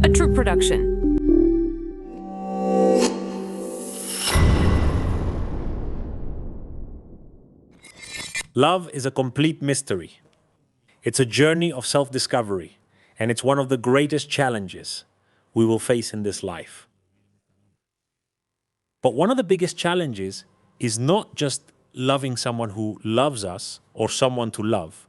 a true production. Love is a complete mystery. It's a journey of self-discovery, and it's one of the greatest challenges we will face in this life. But one of the biggest challenges is not just loving someone who loves us or someone to love.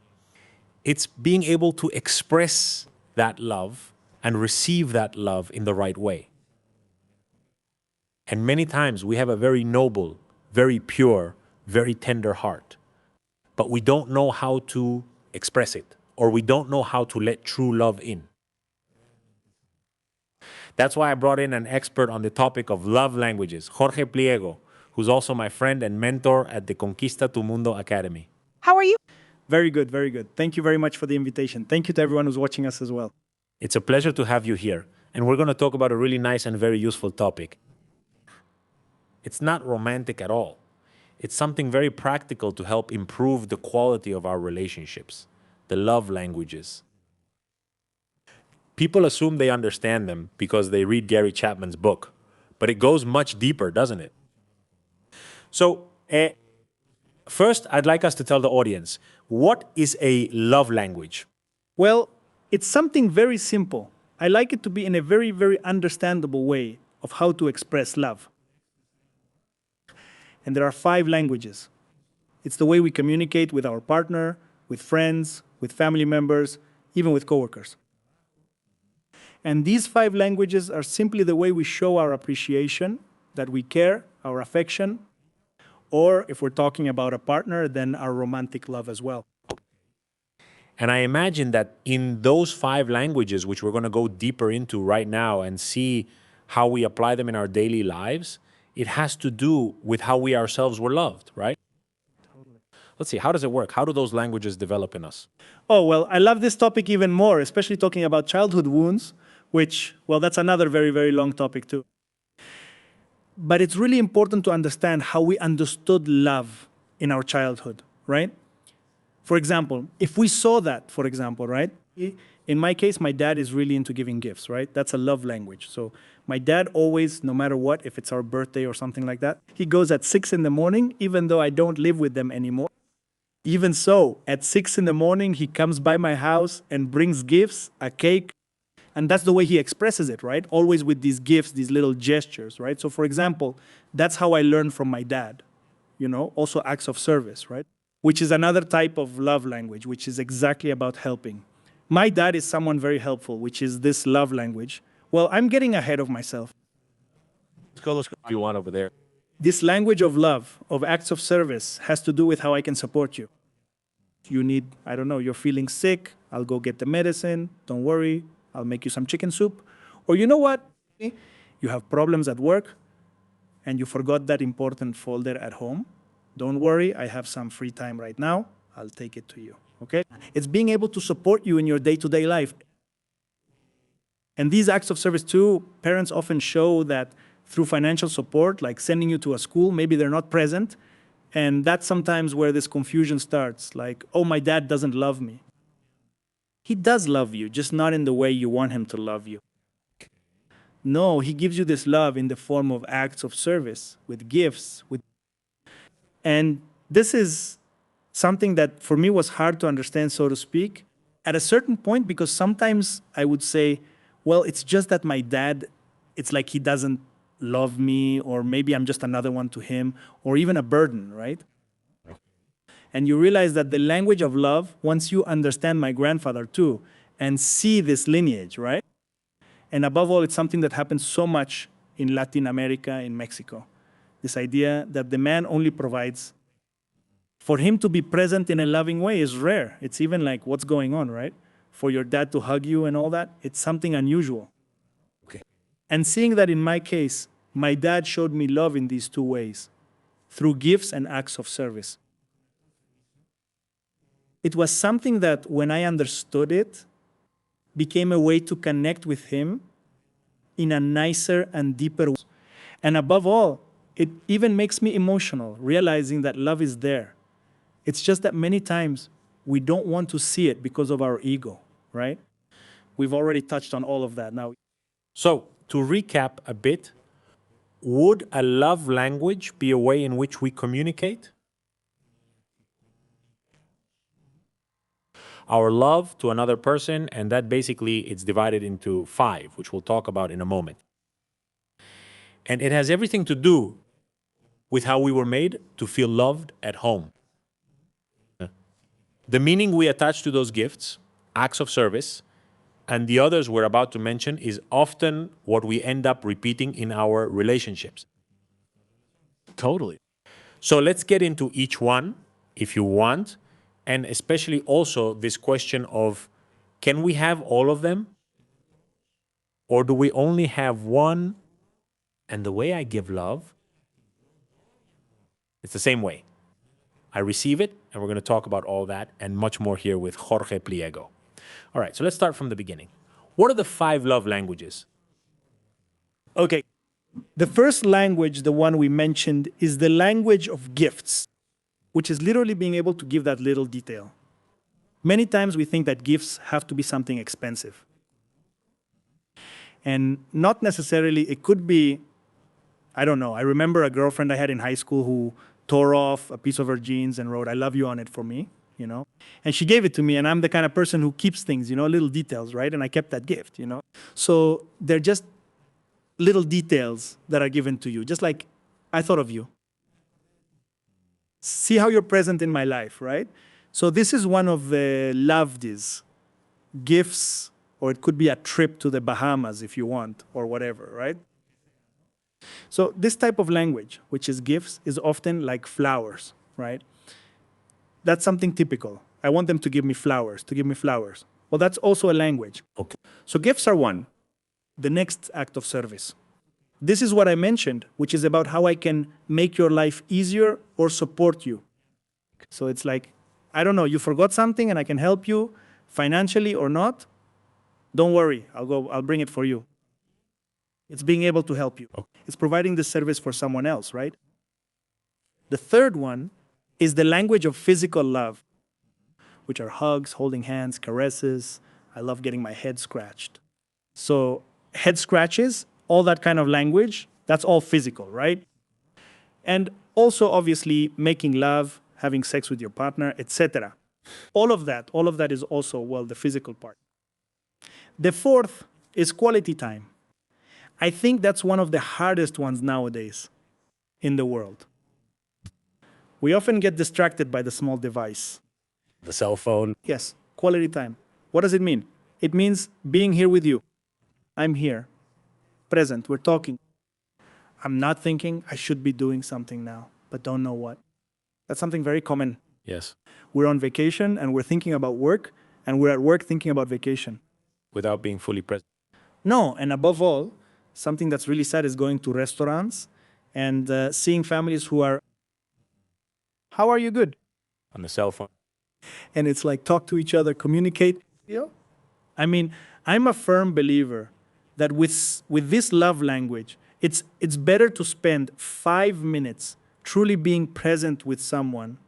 It's being able to express that love and receive that love in the right way. And many times we have a very noble, very pure, very tender heart, but we don't know how to express it, or we don't know how to let true love in. That's why I brought in an expert on the topic of love languages, Jorge Pliego, who's also my friend and mentor at the Conquista Tu Mundo Academy. How are you? Very good, very good. Thank you very much for the invitation. Thank you to everyone who's watching us as well. It's a pleasure to have you here, and we're going to talk about a really nice and very useful topic. It's not romantic at all. It's something very practical to help improve the quality of our relationships, the love languages. People assume they understand them because they read Gary Chapman's book, but it goes much deeper, doesn't it? So, first, I'd like us to tell the audience, what is a love language? Well, it's something very simple. I like it to be in a very, very understandable way of how to express love. And there are 5 languages. It's the way we communicate with our partner, with friends, with family members, even with coworkers. And these 5 languages are simply the way we show our appreciation, that we care, our affection, or if we're talking about a partner, then our romantic love as well. And I imagine that in those 5 languages, which we're going to go deeper into right now and see how we apply them in our daily lives, it has to do with how we ourselves were loved, right? Totally. Let's see, how does it work? How do those languages develop in us? Oh, well, I love this topic even more, especially talking about childhood wounds, which, well, that's another very, very long topic too. But it's really important to understand how we understood love in our childhood, right? For example, if we saw that, for example, right? In my case, my dad is really into giving gifts, right? That's a love language. So my dad always, no matter what, if it's our birthday or something like that, he goes at 6 in the morning, even though I don't live with them anymore. Even so, at 6 in the morning, he comes by my house and brings gifts, a cake, and that's the way he expresses it, right? Always with these gifts, these little gestures, right? So for example, that's how I learned from my dad, also acts of service, right? Which is another type of love language, which is exactly about helping. My dad is someone very helpful, which is this love language. Well, I'm getting ahead of myself. Let's go if you want over there. This language of love, of acts of service, has to do with how I can support you. You need, I don't know, you're feeling sick, I'll go get the medicine, don't worry, I'll make you some chicken soup. Or you know what? You have problems at work, and you forgot that important folder at home. Don't worry, I have some free time right now, I'll take it to you, okay? It's being able to support you in your day-to-day life. And these acts of service too, parents often show that through financial support, like sending you to a school, maybe they're not present. And that's sometimes where this confusion starts, like, oh, my dad doesn't love me. He does love you, just not in the way you want him to love you. No, he gives you this love in the form of acts of service, with gifts. And this is something that for me was hard to understand, so to speak, at a certain point, because sometimes I would say, well, it's just that my dad, it's like he doesn't love me, or maybe I'm just another one to him, or even a burden, right? And you realize that the language of love, once you understand my grandfather too, and see this lineage, right? And above all, it's something that happens so much in Latin America, in Mexico. This idea that the man only provides. For him to be present in a loving way is rare. It's even like, what's going on, right? For your dad to hug you and all that, it's something unusual. Okay. And seeing that in my case, my dad showed me love in these 2 ways, through gifts and acts of service. It was something that, when I understood it, became a way to connect with him in a nicer and deeper way. And above all, it even makes me emotional, realizing that love is there. It's just that many times we don't want to see it because of our ego, right? We've already touched on all of that now. So, to recap a bit, would a love language be a way in which we communicate our love to another person? And that basically it's divided into five, which we'll talk about in a moment. And it has everything to do with how we were made to feel loved at home. The meaning we attach to those gifts, acts of service, and the others we're about to mention is often what we end up repeating in our relationships. Totally. So let's get into each one if you want, and especially also this question of can we have all of them or do we only have one? And the way I give love, it's the same way. I receive it, and we're going to talk about all that and much more here with Jorge Pliego. All right, so let's start from the beginning. What are the five love languages? Okay. The first language, the one we mentioned, is the language of gifts, which is literally being able to give that little detail. Many times we think that gifts have to be something expensive. And not necessarily, it could be, I don't know. I remember a girlfriend I had in high school who tore off a piece of her jeans and wrote, "I love you" on it for me, you know? And she gave it to me, and I'm the kind of person who keeps things, you know, little details, right? And I kept that gift, you know? So they're just little details that are given to you, just like I thought of you. See how you're present in my life, right? So this is one of the lovedes, gifts, or it could be a trip to the Bahamas if you want, or whatever, right? So this type of language, which is gifts, is often like flowers, right? That's something typical. I want them to give me flowers, to give me flowers. Well, that's also a language. Okay. So gifts are one. The next act of service. This is what I mentioned, which is about how I can make your life easier or support you. So it's like, I don't know, you forgot something and I can help you financially or not. Don't worry, I'll bring it for you. It's being able to help you. Okay. It's providing the service for someone else, right? The third one is the language of physical love, which are hugs, holding hands, caresses. I love getting my head scratched. So head scratches, all that kind of language, that's all physical, right? And also obviously making love, having sex with your partner, etc. All of that is also, well, the physical part. The fourth is quality time. I think that's one of the hardest ones nowadays in the world. We often get distracted by the small device. The cell phone. Yes, quality time. What does it mean? It means being here with you. I'm here, present, we're talking. I'm not thinking I should be doing something now, but don't know what. That's something very common. Yes. We're on vacation and we're thinking about work, and we're at work thinking about vacation. Without being fully present. No, and above all, something that's really sad is going to restaurants and seeing families who are, "How are you? Good." On the cell phone. And it's like talk to each other, communicate. Yeah. I mean, I'm a firm believer that with this love language, it's better to spend 5 minutes truly being present with someone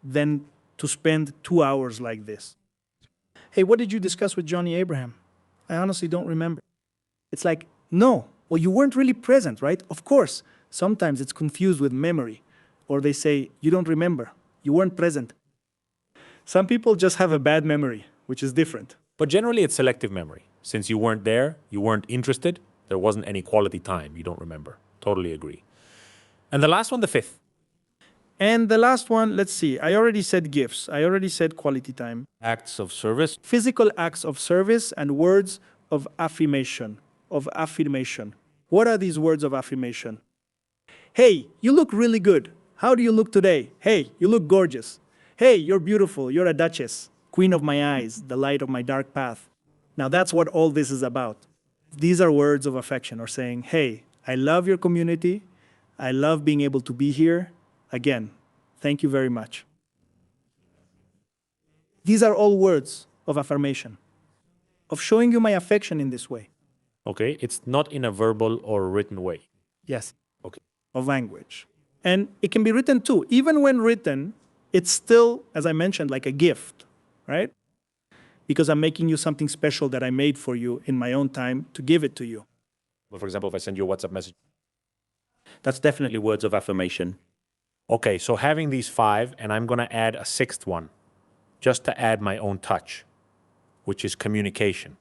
than to spend 2 hours like this. "Hey, what did you discuss with Johnny Abraham?" "I honestly don't remember." It's like, no, well, you weren't really present, right? Of course, sometimes it's confused with memory, or they say, "You don't remember, you weren't present." Some people just have a bad memory, which is different. But generally, it's selective memory. Since you weren't there, you weren't interested, there wasn't any quality time, you don't remember. Totally agree. And the last one, the fifth. And the last one, let's see, I already said gifts, I already said quality time. Acts of service. Physical acts of service and words of affirmation, What are these words of affirmation? "Hey, you look really good. How do you look today? Hey, you look gorgeous. Hey, you're beautiful. You're a duchess. Queen of my eyes, the light of my dark path." Now that's what all this is about. These are words of affection, or saying, "Hey, I love your community. I love being able to be here. Again, thank you very much." These are all words of affirmation, of showing you my affection in this way. Okay, it's not in a verbal or written way. Yes. Okay. Of language. And it can be written too. Even when written, it's still, as I mentioned, like a gift, right? Because I'm making you something special that I made for you in my own time to give it to you. For example, if I send you a WhatsApp message. That's definitely words of affirmation. Okay, so having these five, and I'm going to add a sixth one, just to add my own touch, which is communication.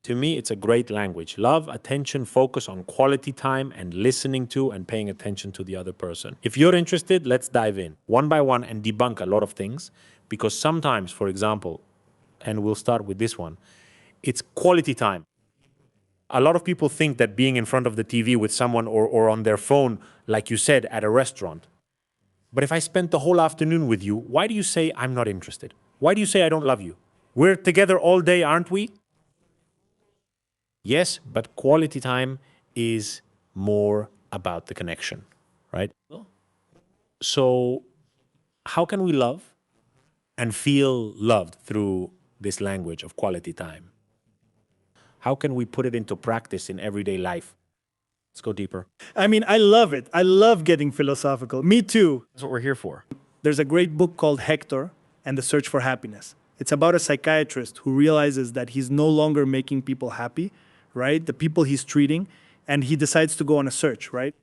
To me, it's a great language. Love, attention, focus on quality time and listening to and paying attention to the other person. If you're interested, let's dive in one by one and debunk a lot of things. Because sometimes, for example, and we'll start with this one, it's quality time. A lot of people think that being in front of the TV with someone or on their phone, like you said, at a restaurant. But if I spent the whole afternoon with you, why do you say I'm not interested? Why do you say I don't love you? We're together all day, aren't we? Yes, but quality time is more about the connection, right? So, how can we love and feel loved through this language of quality time? How can we put it into practice in everyday life? Let's go deeper. I mean, I love it. I love getting philosophical. Me too. That's what we're here for. There's a great book called Hector and the Search for Happiness. It's about a psychiatrist who realizes that he's no longer making people happy, right? The people he's treating, and he decides to go on a search, right?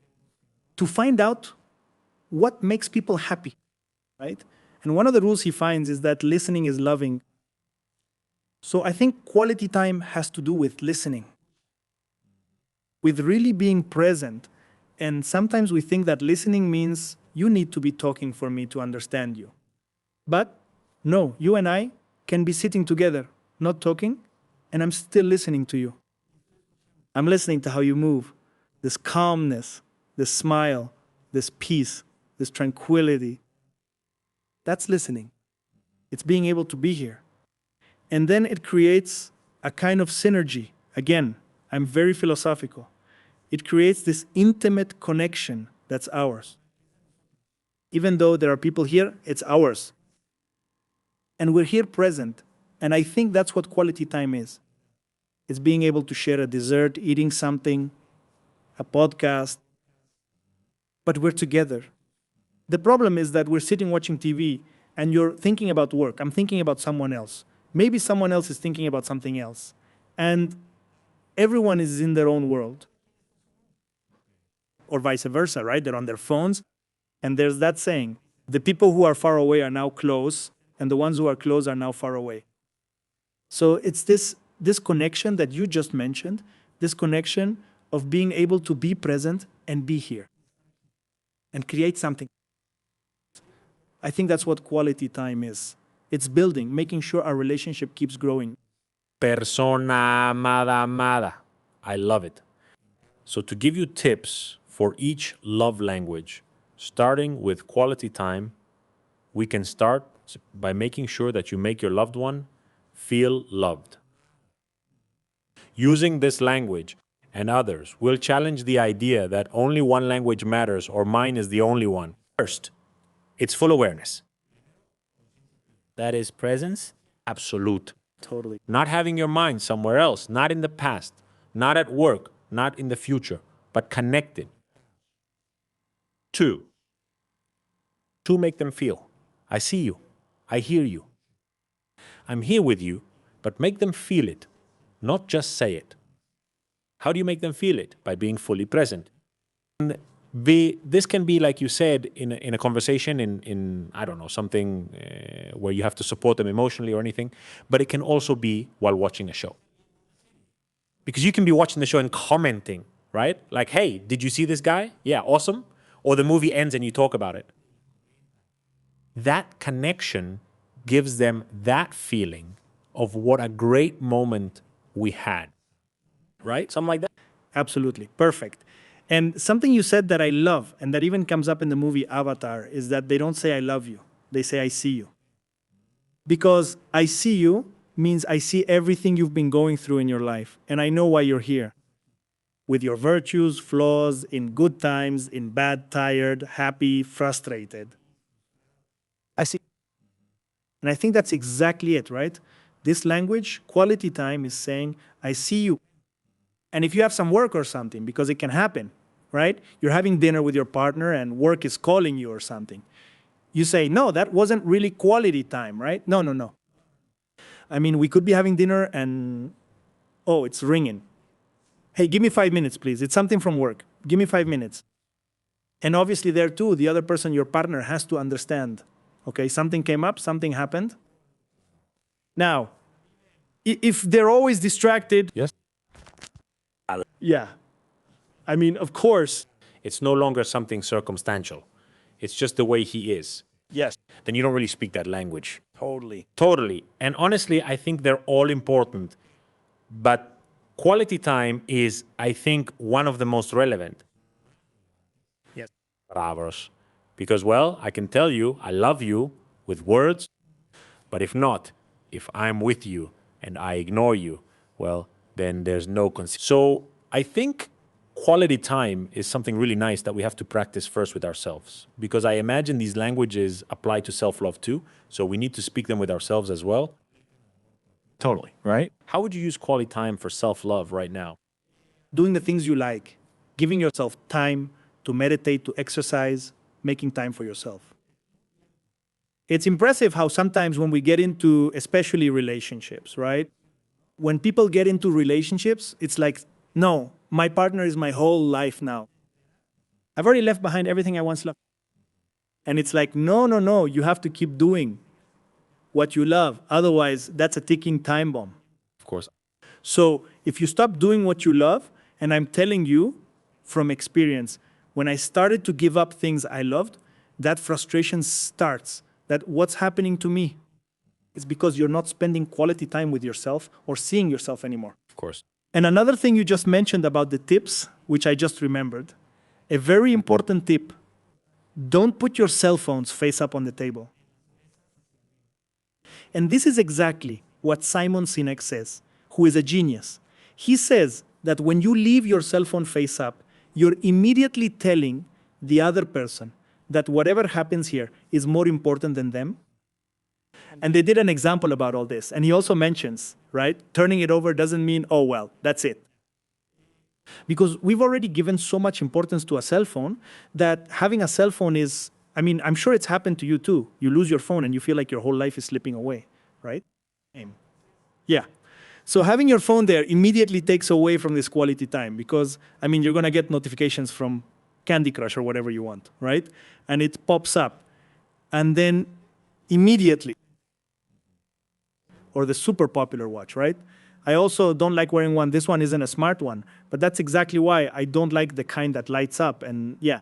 To find out what makes people happy, right? And one of the rules he finds is that listening is loving. So I think quality time has to do with listening, with really being present. And sometimes we think that listening means you need to be talking for me to understand you. But no, you and I can be sitting together, not talking, and I'm still listening to you. I'm listening to how you move, this calmness, this smile, this peace, this tranquility. That's listening. It's being able to be here. And then it creates a kind of synergy. Again, I'm very philosophical. It creates this intimate connection that's ours. Even though there are people here, it's ours. And we're here present. And I think that's what quality time is. It's being able to share a dessert, eating something, a podcast, but we're together. The problem is that we're sitting watching TV and you're thinking about work. I'm thinking about someone else. Maybe someone else is thinking about something else. And everyone is in their own world. Or vice versa, right? They're on their phones. And there's that saying, the people who are far away are now close, and the ones who are close are now far away. So it's this connection that you just mentioned, this connection of being able to be present and be here and create something. I think that's what quality time is. It's building, making sure our relationship keeps growing. Persona amada. I love it. So to give you tips for each love language, starting with quality time, we can start by making sure that you make your loved one feel loved. Using this language and others will challenge the idea that only one language matters or mine is the only one. First, it's full awareness. That is presence absolute. Totally. Not having your mind somewhere else, not in the past, not at work, not in the future, but connected. Two, to make them feel, I see you, I hear you. I'm here with you, but make them feel it, not just say it. How do you make them feel it? By being fully present. And this can be, like you said, in a conversation, in I don't know, something where you have to support them emotionally or anything, but it can also be while watching a show. Because you can be watching the show and commenting, right? Like, hey, did you see this guy? Yeah, awesome. Or the movie ends and you talk about it. That connection gives them that feeling of what a great moment we had, right? Something like that. Absolutely. Perfect. And something you said that I love, and that even comes up in the movie Avatar, is that they don't say I love you. They say I see you. Because I see you means I see everything you've been going through in your life, and I know why you're here. With your virtues, flaws, in good times, in bad, tired, happy, frustrated. I see. And I think that's exactly it, right? This language, quality time, is saying, I see you. And if you have some work or something, because it can happen, right? You're having dinner with your partner and work is calling you or something. You say, no, that wasn't really quality time, right? No, no, no. I mean, we could be having dinner and, oh, it's ringing. Hey, give me 5 minutes, please. It's something from work. Give me 5 minutes. And obviously, there too, the other person, your partner, has to understand. Okay, something came up, something happened. Now, if they're always distracted, Yes. yeah. I mean, of course. It's no longer something circumstantial. It's just the way he is. Yes. Then you don't really speak that language. Totally. Totally. And honestly, I think they're all important. But quality time is, I think, one of the most relevant. Yes. Bravos. Because, well, I can tell you, I love you with words, but if not, if I'm with you and I ignore you, well, then there's no So I think quality time is something really nice that we have to practice first with ourselves. Because I imagine these languages apply to self-love too. So we need to speak them with ourselves as well. Totally. Right? How would you use quality time for self-love right now? Doing the things you like, giving yourself time to meditate, to exercise, making time for yourself. It's impressive how sometimes when we get into, especially relationships, right? When people get into relationships, it's like, no, my partner is my whole life now. I've already left behind everything I once loved. And it's like, no, no, no, you have to keep doing what you love. Otherwise, that's a ticking time bomb. Of course. So if you stop doing what you love, and I'm telling you from experience, when I started to give up things I loved, that frustration starts. That what's happening to me? It's because you're not spending quality time with yourself or seeing yourself anymore. Of course. And another thing you just mentioned about the tips, which I just remembered, a very important tip: don't put your cell phones face up on the table. And this is exactly what Simon Sinek says, who is a genius. He says that when you leave your cell phone face up, you're immediately telling the other person that whatever happens here is more important than them. And they did an example about all this. And he also mentions, right, turning it over doesn't mean, oh, well, that's it. Because we've already given so much importance to a cell phone that having a cell phone is, I mean, I'm sure it's happened to you too. You lose your phone and you feel like your whole life is slipping away, right? Yeah. So having your phone there immediately takes away from this quality time because, I mean, you're going to get notifications from Candy Crush or whatever you want, right? And it pops up. And then immediately, or the super popular watch, right? I also don't like wearing one. This one isn't a smart one, but that's exactly why I don't like the kind that lights up. And yeah.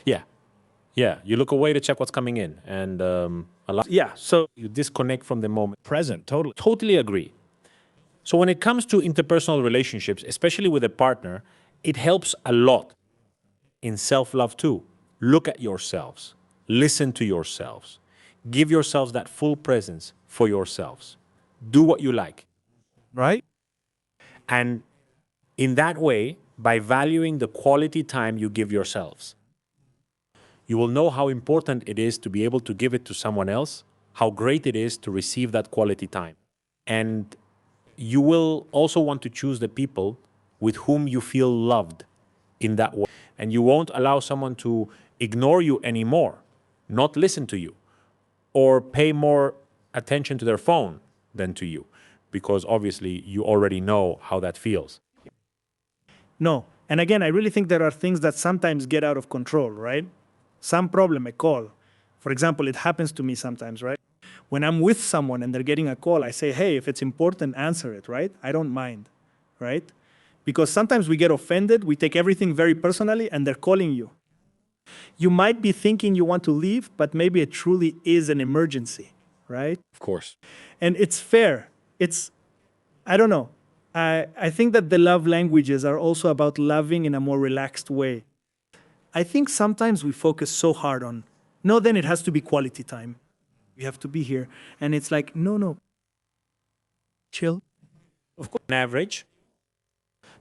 Yeah. Yeah. You look away to check what's coming in. And Yeah. So you disconnect from the moment. present, totally. Totally agree. So when it comes to interpersonal relationships, especially with a partner, it helps a lot in self-love too. Look at yourselves. Listen to yourselves. Give yourselves that full presence for yourselves. Do what you like. Right? And in that way, by valuing the quality time you give yourselves, you will know how important it is to be able to give it to someone else, how great it is to receive that quality time. And you will also want to choose the people with whom you feel loved in that way. And you won't allow someone to ignore you anymore, not listen to you, or pay more attention to their phone than to you, because obviously you already know how that feels. No. And again, I really think there are things that sometimes get out of control, right? Some problem, a call. For example, it happens to me sometimes, right? When I'm with someone and they're getting a call, I say, hey, if it's important, answer it, right? I don't mind, right? Because sometimes we get offended, we take everything very personally, and they're calling you. You might be thinking you want to leave, but maybe it truly is an emergency, right? Of course. And it's fair. I don't know. I think that the love languages are also about loving in a more relaxed way. I think sometimes we focus so hard on, no, then it has to be quality time. We have to be here. And it's like, no, no. Chill. Of course, on average,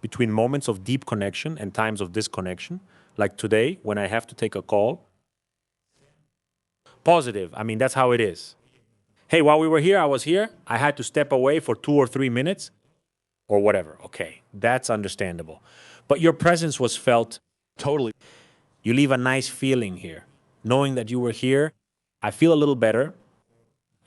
between moments of deep connection and times of disconnection, like today when I have to take a call, positive. I mean, that's how it is. Hey, while we were here, I was here. I had to step away for 2 or 3 minutes or whatever. Okay, that's understandable. But your presence was felt totally. You leave a nice feeling here. Knowing that you were here, I feel a little better.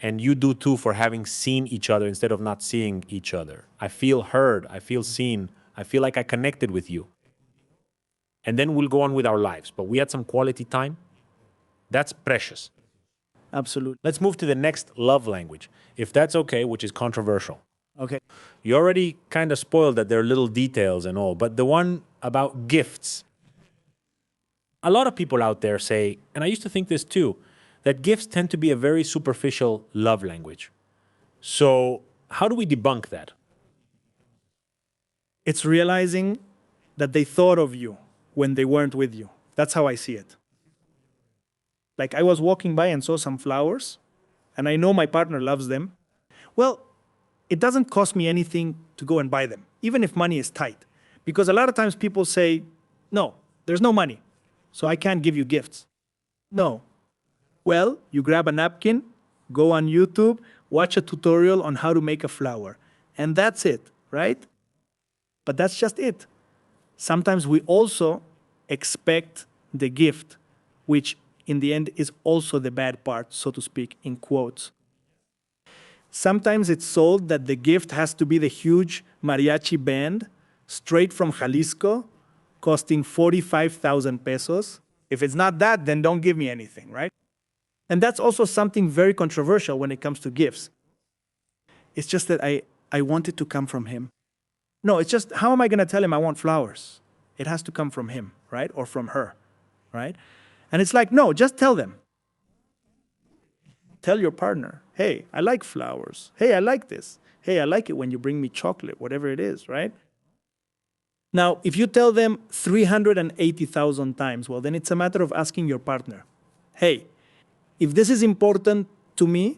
And you do too for having seen each other instead of not seeing each other. I feel heard. I feel seen I feel like I connected with you. And then we'll go on with our lives. But we had some quality time. That's precious. Absolutely. Let's move to the next love language, if that's okay, which is controversial. Okay. You already kind of spoiled that there are little details and all, but the one about gifts. A lot of people out there say, and I used to think this too, that gifts tend to be a very superficial love language. So, how do we debunk that? It's realizing that they thought of you when they weren't with you. That's how I see it. Like I was walking by and saw some flowers, and I know my partner loves them. Well, it doesn't cost me anything to go and buy them, even if money is tight. Because a lot of times people say, no, there's no money, so I can't give you gifts. No. Well, you grab a napkin, go on YouTube, watch a tutorial on how to make a flower, and that's it, right? But that's just it. Sometimes we also expect the gift, which in the end is also the bad part, so to speak, in quotes. Sometimes it's sold that the gift has to be the huge mariachi band straight from Jalisco, costing 45,000 pesos. If it's not that, then don't give me anything, right? And that's also something very controversial when it comes to gifts. It's just that I want it to come from him. No, it's just, how am I going to tell him I want flowers? It has to come from him, right? Or from her, right? And it's like, no, just tell them. Tell your partner, hey, I like flowers. Hey, I like this. Hey, I like it when you bring me chocolate, whatever it is, right? Now, if you tell them 380,000 times, well, then it's a matter of asking your partner, hey, if this is important to me,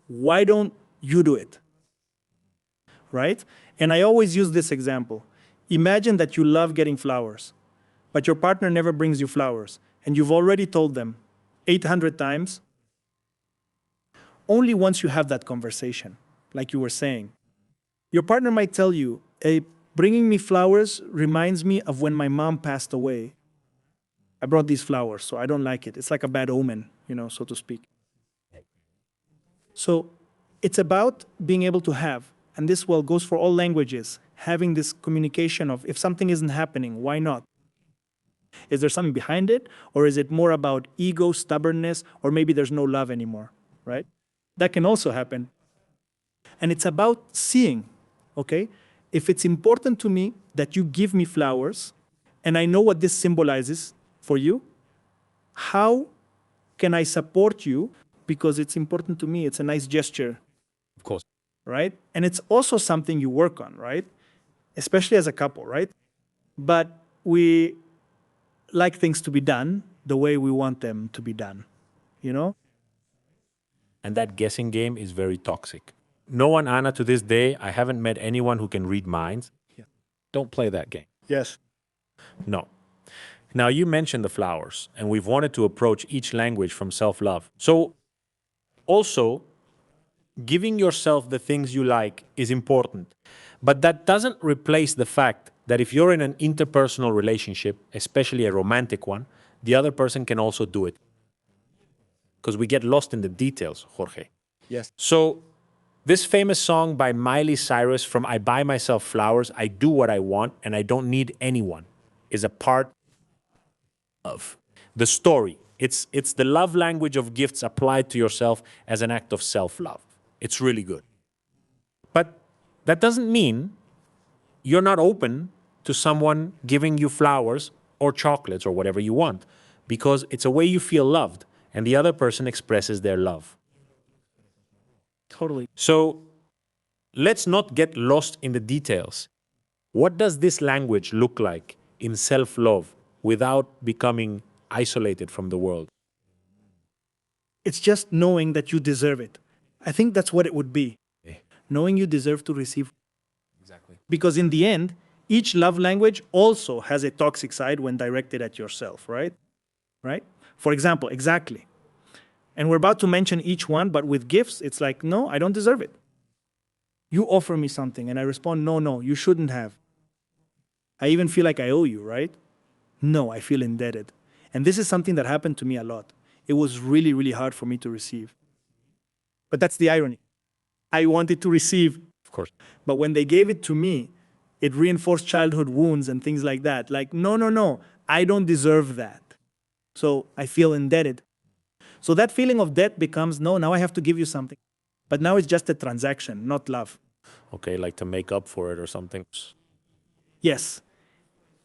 why don't you do it? Right? And I always use this example. Imagine that you love getting flowers, but your partner never brings you flowers, and you've already told them 800 times. Only once you have that conversation, like you were saying, your partner might tell you, hey, bringing me flowers reminds me of when my mom passed away. I brought these flowers, so I don't like it. It's like a bad omen, so to speak. So it's about being able to have, and this well goes for all languages, having this communication of if something isn't happening, why not? Is there something behind it? Or is it more about ego, stubbornness, or maybe there's no love anymore, right? That can also happen. And it's about seeing, okay? If it's important to me that you give me flowers, and I know what this symbolizes for you, how can I support you? Because it's important to me, it's a nice gesture. Of course. Right? And it's also something you work on, right? Especially as a couple, right? But we like things to be done the way we want them to be done, And that guessing game is very toxic. No one, Anna, to this day, I haven't met anyone who can read minds. Yeah. Don't play that game. Yes. No. Now, you mentioned the flowers, and we've wanted to approach each language from self-love. So, also, giving yourself the things you like is important. But that doesn't replace the fact that if you're in an interpersonal relationship, especially a romantic one, the other person can also do it. Because we get lost in the details, Jorge. Yes. So, this famous song by Miley Cyrus from I Buy Myself Flowers, I Do What I Want and I Don't Need Anyone, is a part of the story. It's the love language of gifts applied to yourself as an act of self-love. It's really good. But that doesn't mean you're not open to someone giving you flowers or chocolates or whatever you want, because it's a way you feel loved and the other person expresses their love. Totally. So let's not get lost in the details. What does this language look like in self-love without becoming isolated from the world? It's just knowing that you deserve it. I think that's what it would be. Knowing you deserve to receive. Exactly. Because in the end, each love language also has a toxic side when directed at yourself, right? Right? For example, exactly. And we're about to mention each one, but with gifts, it's like, no, I don't deserve it. You offer me something, and I respond, no, you shouldn't have. I even feel like I owe you, right? No, I feel indebted. And this is something that happened to me a lot. It was really, really hard for me to receive. But that's the irony. I wanted to receive, Of course. but when they gave it to me, It reinforced childhood wounds and things like that. Like, no, no, no, I don't deserve that. So I feel indebted. So that feeling of debt becomes, no, now I have to give you something. But now it's just a transaction, not love. Okay, like to make up for it or something. Yes.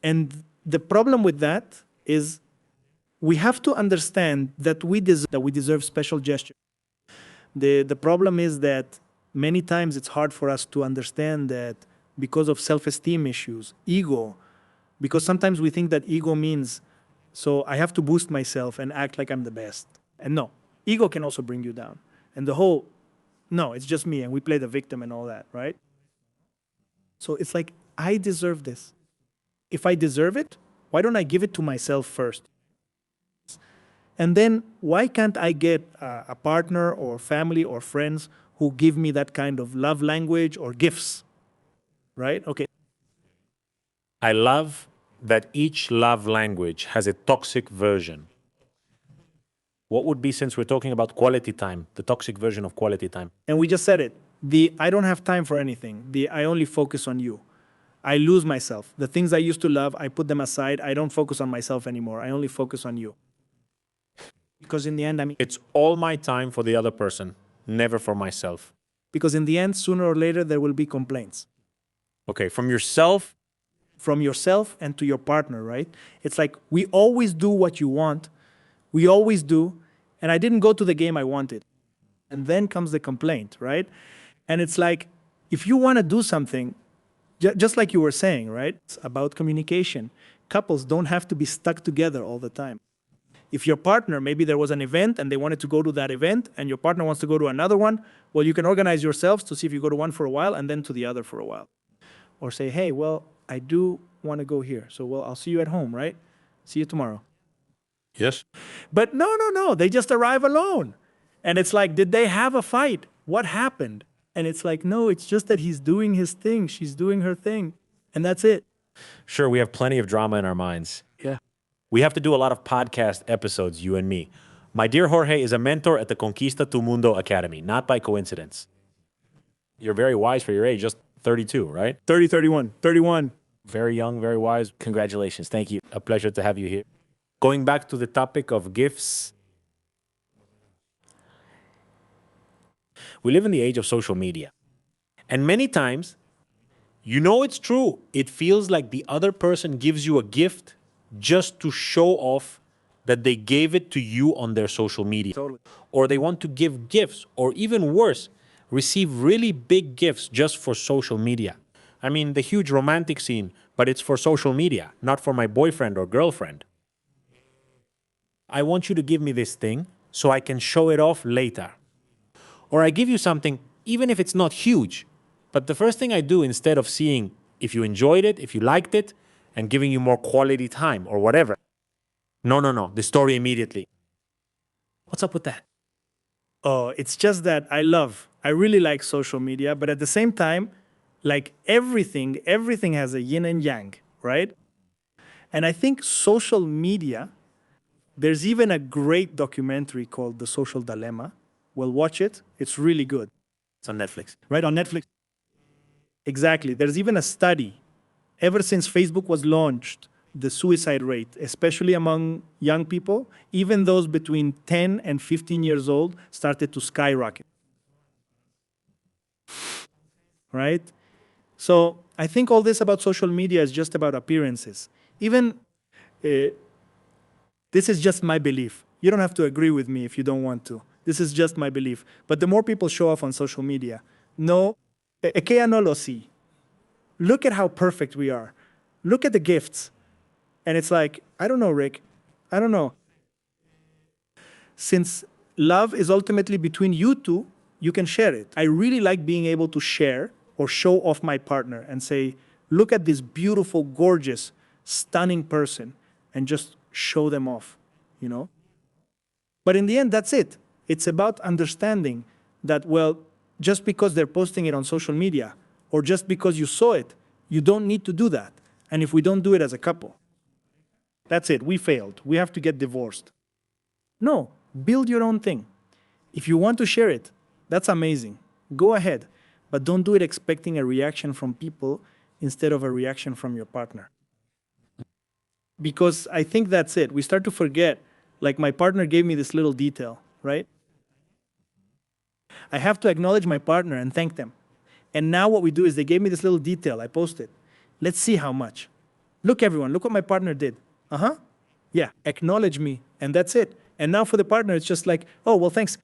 And the problem with that is we have to understand that we deserve special gesture. The problem is that many times it's hard for us to understand that because of self-esteem issues, ego, because sometimes we think that ego means, so I have to boost myself and act like I'm the best. And no, ego can also bring you down. And the whole, no, it's just me and we play the victim and all that, right? So it's like, I deserve this. If I deserve it, why don't I give it to myself first? And then why can't I get a partner or family or friends who give me that kind of love language or gifts? Right? Okay. I love that each love language has a toxic version. What would be, since we're talking about quality time, the toxic version of quality time? And we just said it. The I don't have time for anything. The I only focus on you. I lose myself. The things I used to love, I put them aside. I don't focus on myself anymore. I only focus on you. Because in the end, It's all my time for the other person, never for myself. because in the end, sooner or later, there will be complaints Okay, from yourself, from yourself and to your partner, right? It's like we always do what you want. We always do. And I didn't go to the game I wanted. And then comes the complaint, right? And it's like, if you want to do something, just like you were saying, right? It's about communication. Couples don't have to be stuck together all the time. If your partner, maybe there was an event and they wanted to go to that event, and your partner wants to go to another one, well, you can organize yourselves to see if you go to one for a while and then to the other for a while. Or say, hey, well, I do want to go here. So, well, I'll see you at home, right? See you tomorrow. yes. But no, no, no. They just arrive alone. And it's like, did they have a fight? What happened? And it's like, no, it's just that he's doing his thing. She's doing her thing. And that's it. Sure, we have plenty of drama in our minds. Yeah. We have to do a lot of podcast episodes, you and me. My dear Jorge is a mentor at the Conquista Tu Mundo Academy, not by coincidence. You're very wise for your age, just 32, right? 30, 31, 31. Very young, very wise. Congratulations. Thank you. A pleasure to have you here. Going back to the topic of gifts, we live in the age of social media. And many times, you know it's true. It feels like the other person gives you a gift just to show off that they gave it to you on their social media. Totally. Or they want to give gifts, or even worse, receive really big gifts just for social media. I mean, the huge romantic scene, but it's for social media, not for my boyfriend or girlfriend. I want you to give me this thing so I can show it off later. Or I give you something, even if it's not huge, but the first thing I do, instead of seeing if you enjoyed it, if you liked it, and giving you more quality time or whatever. No, the story immediately. What's up with that? Oh, it's just that I really like social media, but at the same time, like everything has a yin and yang, right? And I think social media, there's even a great documentary called The Social Dilemma. Well, watch it. It's really good. It's on Netflix. Right on Netflix. Exactly. There's even a study. Ever since Facebook was launched, the suicide rate, especially among young people, even those between 10 and 15 years old, started to skyrocket. Right? So I think all this about social media is just about appearances. Even this is just my belief. You don't have to agree with me if you don't want to. This is just my belief. But the more people show off on social media, no, que ya no lo sí. Look at how perfect we are. Look at the gifts. And it's like, I don't know, Rick. I don't know. Since love is ultimately between you two, you can share it. I really like being able to share or show off my partner and say, look at this beautiful, gorgeous, stunning person, and just show them off, you know? But in the end, that's it. It's about understanding that, well, just because they're posting it on social media, or just because you saw it, you don't need to do that. And if we don't do it as a couple, that's it. We failed. We have to get divorced. No, build your own thing. If you want to share it, that's amazing. Go ahead. But don't do it expecting a reaction from people instead of a reaction from your partner. Because I think that's it. We start to forget, like my partner gave me this little detail, right? I have to acknowledge my partner and thank them. And now what we do is they gave me this little detail. I posted. Let's see how much. Look, everyone, look what my partner did. Uh huh. Yeah, acknowledge me. And that's it. And now for the partner, it's just like, oh, well, thanks.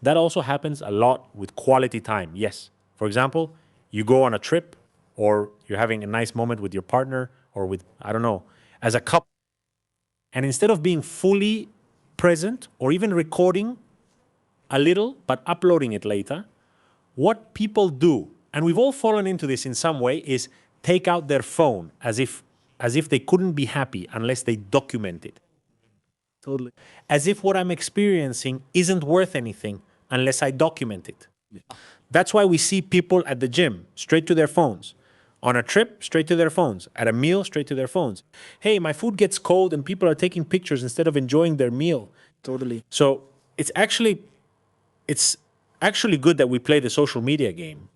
That also happens a lot with quality time. Yes. For example, you go on a trip or you're having a nice moment with your partner or with, I don't know, as a couple. And instead of being fully present or even recording a little but uploading it later, what people do, and we've all fallen into this in some way, is take out their phone as if they couldn't be happy unless they document it. Totally. As if what I'm experiencing isn't worth anything unless I document it. That's why we see people at the gym, straight to their phones. On a trip, straight to their phones. At a meal, straight to their phones. Hey, my food gets cold and people are taking pictures instead of enjoying their meal. Totally. So it's actually good that we play the social media game.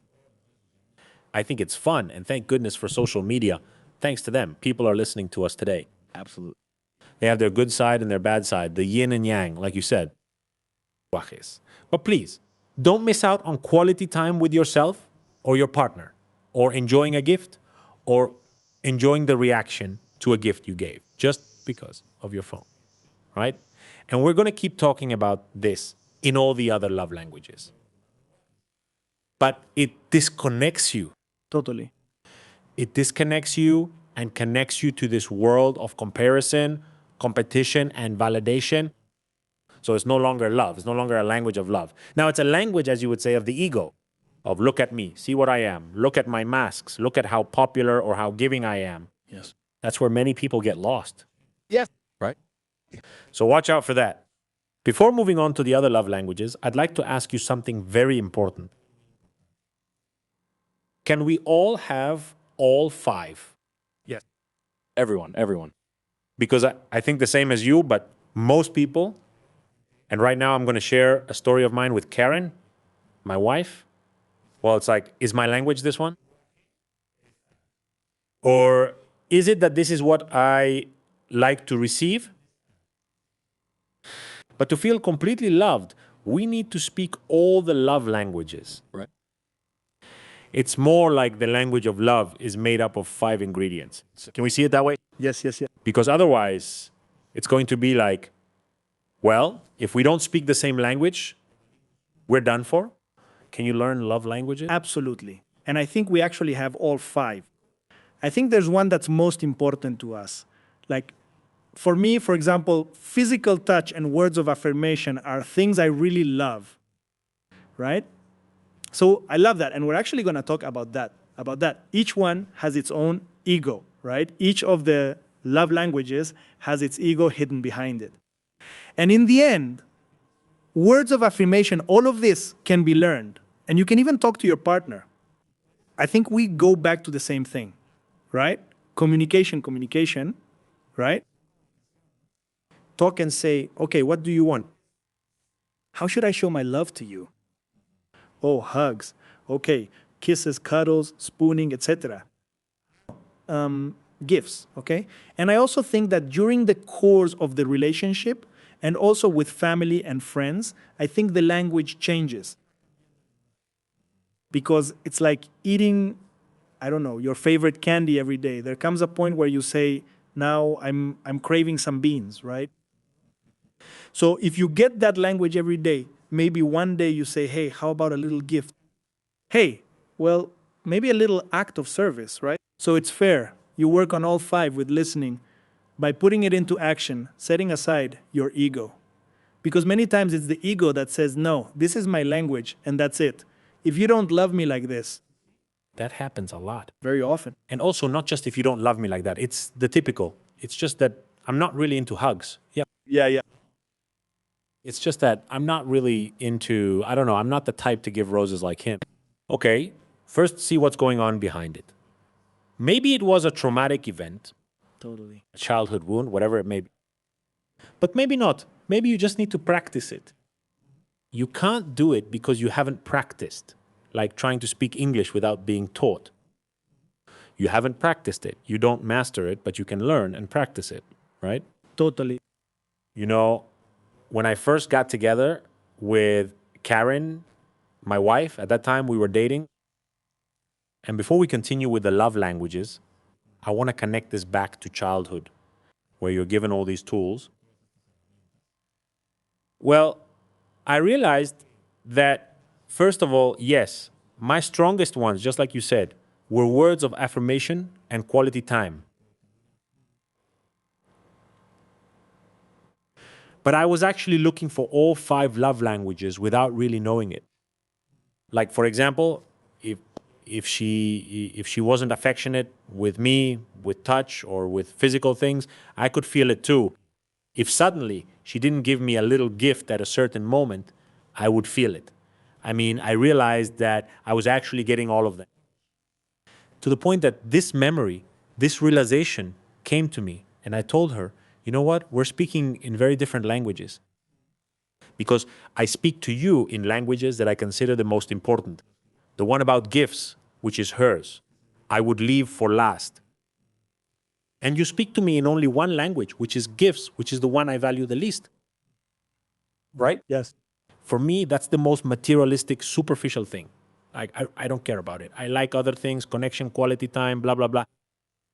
I think it's fun, and thank goodness for social media. Thanks to them, people are listening to us today. Absolutely. They have their good side and their bad side, the yin and yang, like you said. But please, don't miss out on quality time with yourself or your partner, or enjoying a gift, or enjoying the reaction to a gift you gave, just because of your phone, right? And we're going to keep talking about this in all the other love languages. But it disconnects you. Totally. It disconnects you and connects you to this world of comparison, competition, and validation. So it's no longer love. It's no longer a language of love. Now it's a language, as you would say, of the ego, of look at me, see what I am, look at my masks, look at how popular or how giving I am. Yes. That's where many people get lost. Yes. Right. So watch out for that. Before moving on to the other love languages, I'd like to ask you something very important. Can we all have all five? Yes. Everyone. Because I think the same as you, but most people, and right now I'm going to share a story of mine with Karen, my wife. Well, it's like, is my language this one? Or is it that this is what I like to receive? But to feel completely loved, we need to speak all the love languages. Right. It's more like the language of love is made up of 5 ingredients. Can we see it that way? Yes. Because otherwise, it's going to be like, well, if we don't speak the same language, we're done for. Can you learn love languages? Absolutely. And I think we actually have all 5. I think there's one that's most important to us. Like, for me, for example, physical touch and words of affirmation are things I really love, right? So I love that. And we're actually going to talk about that. Each one has its own ego, right? Each of the love languages has its ego hidden behind it. And in the end, words of affirmation, all of this can be learned. And you can even talk to your partner. I think we go back to the same thing, right? Communication, right? Talk and say, okay, what do you want? How should I show my love to you? Oh, hugs. Okay, kisses, cuddles, spooning, etc. Gifts, okay? And I also think that during the course of the relationship, and also with family and friends, I think the language changes. Because it's like eating, I don't know, your favorite candy every day. There comes a point where you say, now I'm craving some beans, right? So if you get that language every day, maybe one day you say, hey, how about a little gift? Hey, well, maybe a little act of service, right? So it's fair. You work on all 5 with listening by putting it into action, setting aside your ego. Because many times it's the ego that says, no, this is my language and that's it. If you don't love me like this. That happens a lot. Very often. And also, not just if you don't love me like that. It's the typical. It's just that I'm not really into hugs. Yeah. Yeah. It's just that I'm not really into, I don't know, I'm not the type to give roses like him. Okay, first see what's going on behind it. Maybe it was a traumatic event, Totally. a childhood wound, whatever it may be. But maybe not. Maybe you just need to practice it. You can't do it because you haven't practiced, like trying to speak English without being taught. You haven't practiced it. You don't master it, but you can learn and practice it, right? Totally. You know, when I first got together with Karen, my wife, at that time we were dating, and before we continue with the love languages, I want to connect this back to childhood, where you're given all these tools. Well, I realized that, first of all, yes, my strongest ones, just like you said, were words of affirmation and quality time. But I was actually looking for all five love languages without really knowing it. Like, for example, if if she wasn't affectionate with me, with touch or with physical things, I could feel it too. If suddenly she didn't give me a little gift at a certain moment, I would feel it. I mean, I realized that I was actually getting all of them. To the point that this memory, this realization came to me, and I told her, you know what? We're speaking in very different languages. Because I speak to you in languages that I consider the most important. The one about gifts, which is hers, I would leave for last. And you speak to me in only one language, which is gifts, which is the one I value the least. Right? Yes. For me, that's the most materialistic, superficial thing. Like, I don't care about it. I like other things, connection, quality time, blah, blah, blah.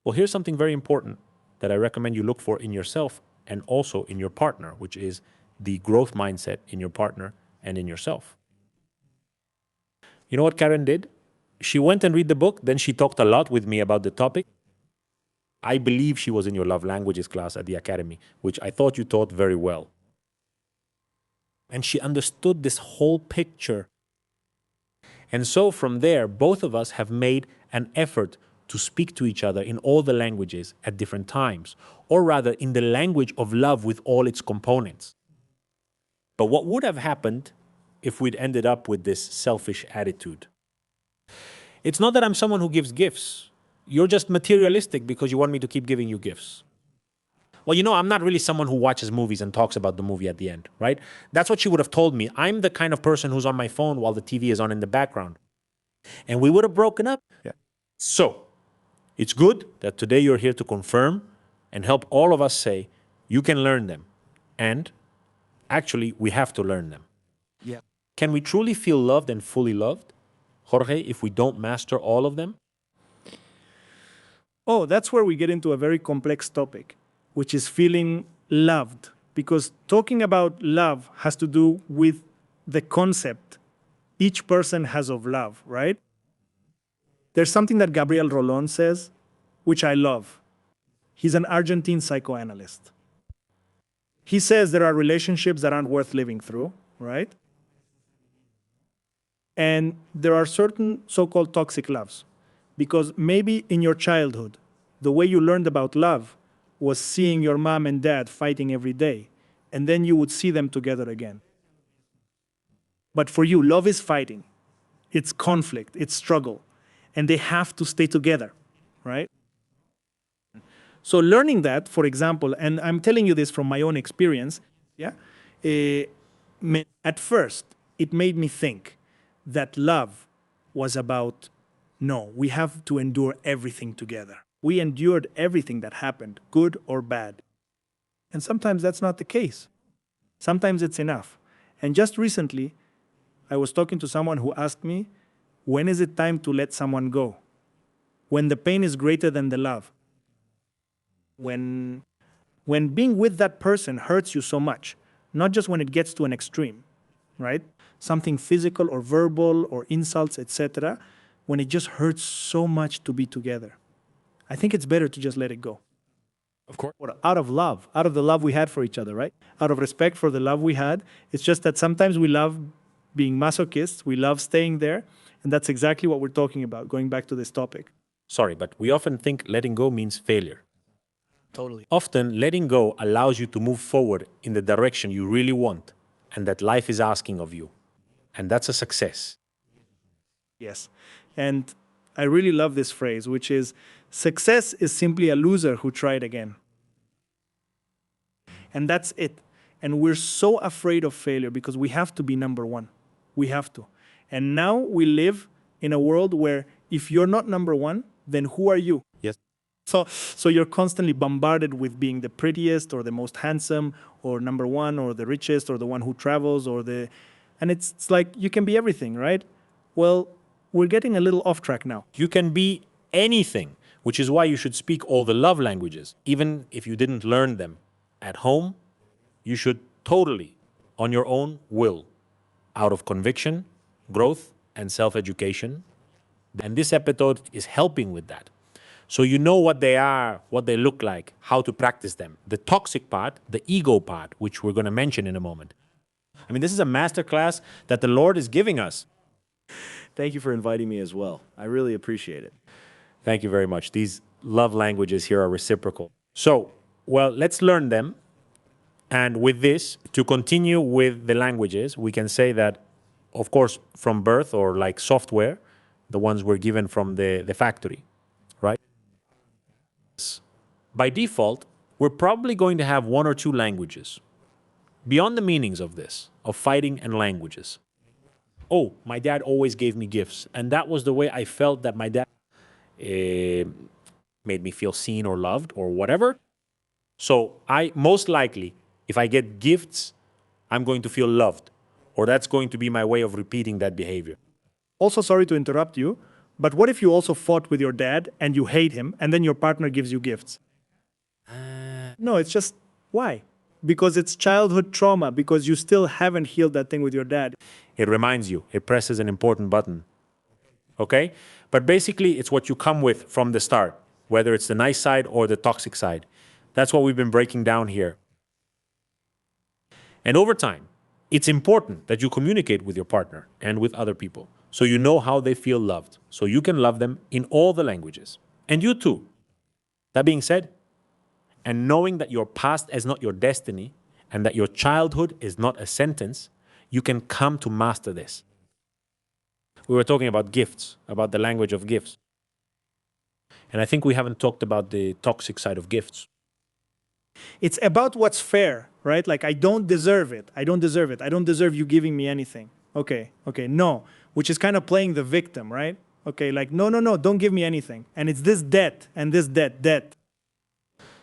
Well, here's something very important that I recommend you look for in yourself and also in your partner, which is the growth mindset in your partner and in yourself. You know what Karen did? She went and read the book, then she talked a lot with me about the topic. I believe she was in your love languages class at the academy, which I thought you taught very well. And she understood this whole picture. And so from there, both of us have made an effort to speak to each other in all the languages at different times, or rather in the language of love with all its components. But what would have happened if we'd ended up with this selfish attitude? It's not that I'm someone who gives gifts. You're just materialistic because you want me to keep giving you gifts. Well, you know, I'm not really someone who watches movies and talks about the movie at the end, right? That's what she would have told me. I'm the kind of person who's on my phone while the TV is on in the background. And we would have broken up. Yeah. So, it's good that today you're here to confirm and help all of us say, you can learn them. And actually, we have to learn them. Yeah. Can we truly feel loved and fully loved, Jorge, if we don't master all of them? Oh, that's where we get into a very complex topic, which is feeling loved. Because talking about love has to do with the concept each person has of love, right? There's something that Gabriel Rolón says, which I love. He's an Argentine psychoanalyst. He says there are relationships that aren't worth living through, right? And there are certain so-called toxic loves. Because maybe in your childhood, the way you learned about love was seeing your mom and dad fighting every day, and then you would see them together again. But for you, love is fighting. It's conflict, it's struggle, and they have to stay together, right? So learning that, for example, and I'm telling you this from my own experience, yeah, at first, it made me think that love was about, no, we have to endure everything together. We endured everything that happened, good or bad. And sometimes that's not the case. Sometimes it's enough. And just recently, I was talking to someone who asked me, when is it time to let someone go? When the pain is greater than the love. When being with that person hurts you so much, not just when it gets to an extreme, right? Something physical or verbal or insults, etc., when it just hurts so much to be together. I think it's better to just let it go. Of course. Out of love, out of the love we had for each other, right? Out of respect for the love we had. It's just that sometimes we love being masochists, we love staying there, and that's exactly what we're talking about, going back to this topic. Sorry, but we often think letting go means failure. Totally. Often, letting go allows you to move forward in the direction you really want and that life is asking of you. And that's a success. Yes. And I really love this phrase, which is, success is simply a loser who tried again. And that's it. And we're so afraid of failure because we have to be number one. We have to. And now we live in a world where if you're not number one, then who are you? Yes. So you're constantly bombarded with being the prettiest or the most handsome or number one or the richest or the one who travels and it's like you can be everything, right? Well, we're getting a little off track now. You can be anything, which is why you should speak all the love languages. Even if you didn't learn them at home, you should totally, on your own will, out of conviction, growth, and self-education. And this episode is helping with that. So you know what they are, what they look like, how to practice them. The toxic part, the ego part, which we're going to mention in a moment. I mean, this is a masterclass that the Lord is giving us. Thank you for inviting me as well. I really appreciate it. Thank you very much. These love languages here are reciprocal. So, well, let's learn them. And with this, to continue with the languages, we can say that, of course, from birth or like software, the ones we're given from the factory, right? By default, we're probably going to have one or two languages. Beyond the meanings of this, of fighting and languages. Oh, my dad always gave me gifts. And that was the way I felt that my dad made me feel seen or loved or whatever. So I most likely, if I get gifts, I'm going to feel loved. Or that's going to be my way of repeating that behavior. Also, sorry to interrupt you, but what if you also fought with your dad and you hate him and then your partner gives you gifts? No, it's just, why? Because it's childhood trauma, because you still haven't healed that thing with your dad. It reminds you, it presses an important button. Okay? But basically, it's what you come with from the start, whether it's the nice side or the toxic side. That's what we've been breaking down here. And over time, it's important that you communicate with your partner and with other people so you know how they feel loved, so you can love them in all the languages. And you too. That being said, and knowing that your past is not your destiny and that your childhood is not a sentence, you can come to master this. We were talking about gifts, about the language of gifts. And I think we haven't talked about the toxic side of gifts. It's about what's fair, right? Like, I don't deserve it. I don't deserve it. I don't deserve you giving me anything. Okay, no. Which is kind of playing the victim, right? Okay, like, no, don't give me anything. And it's this debt and this debt.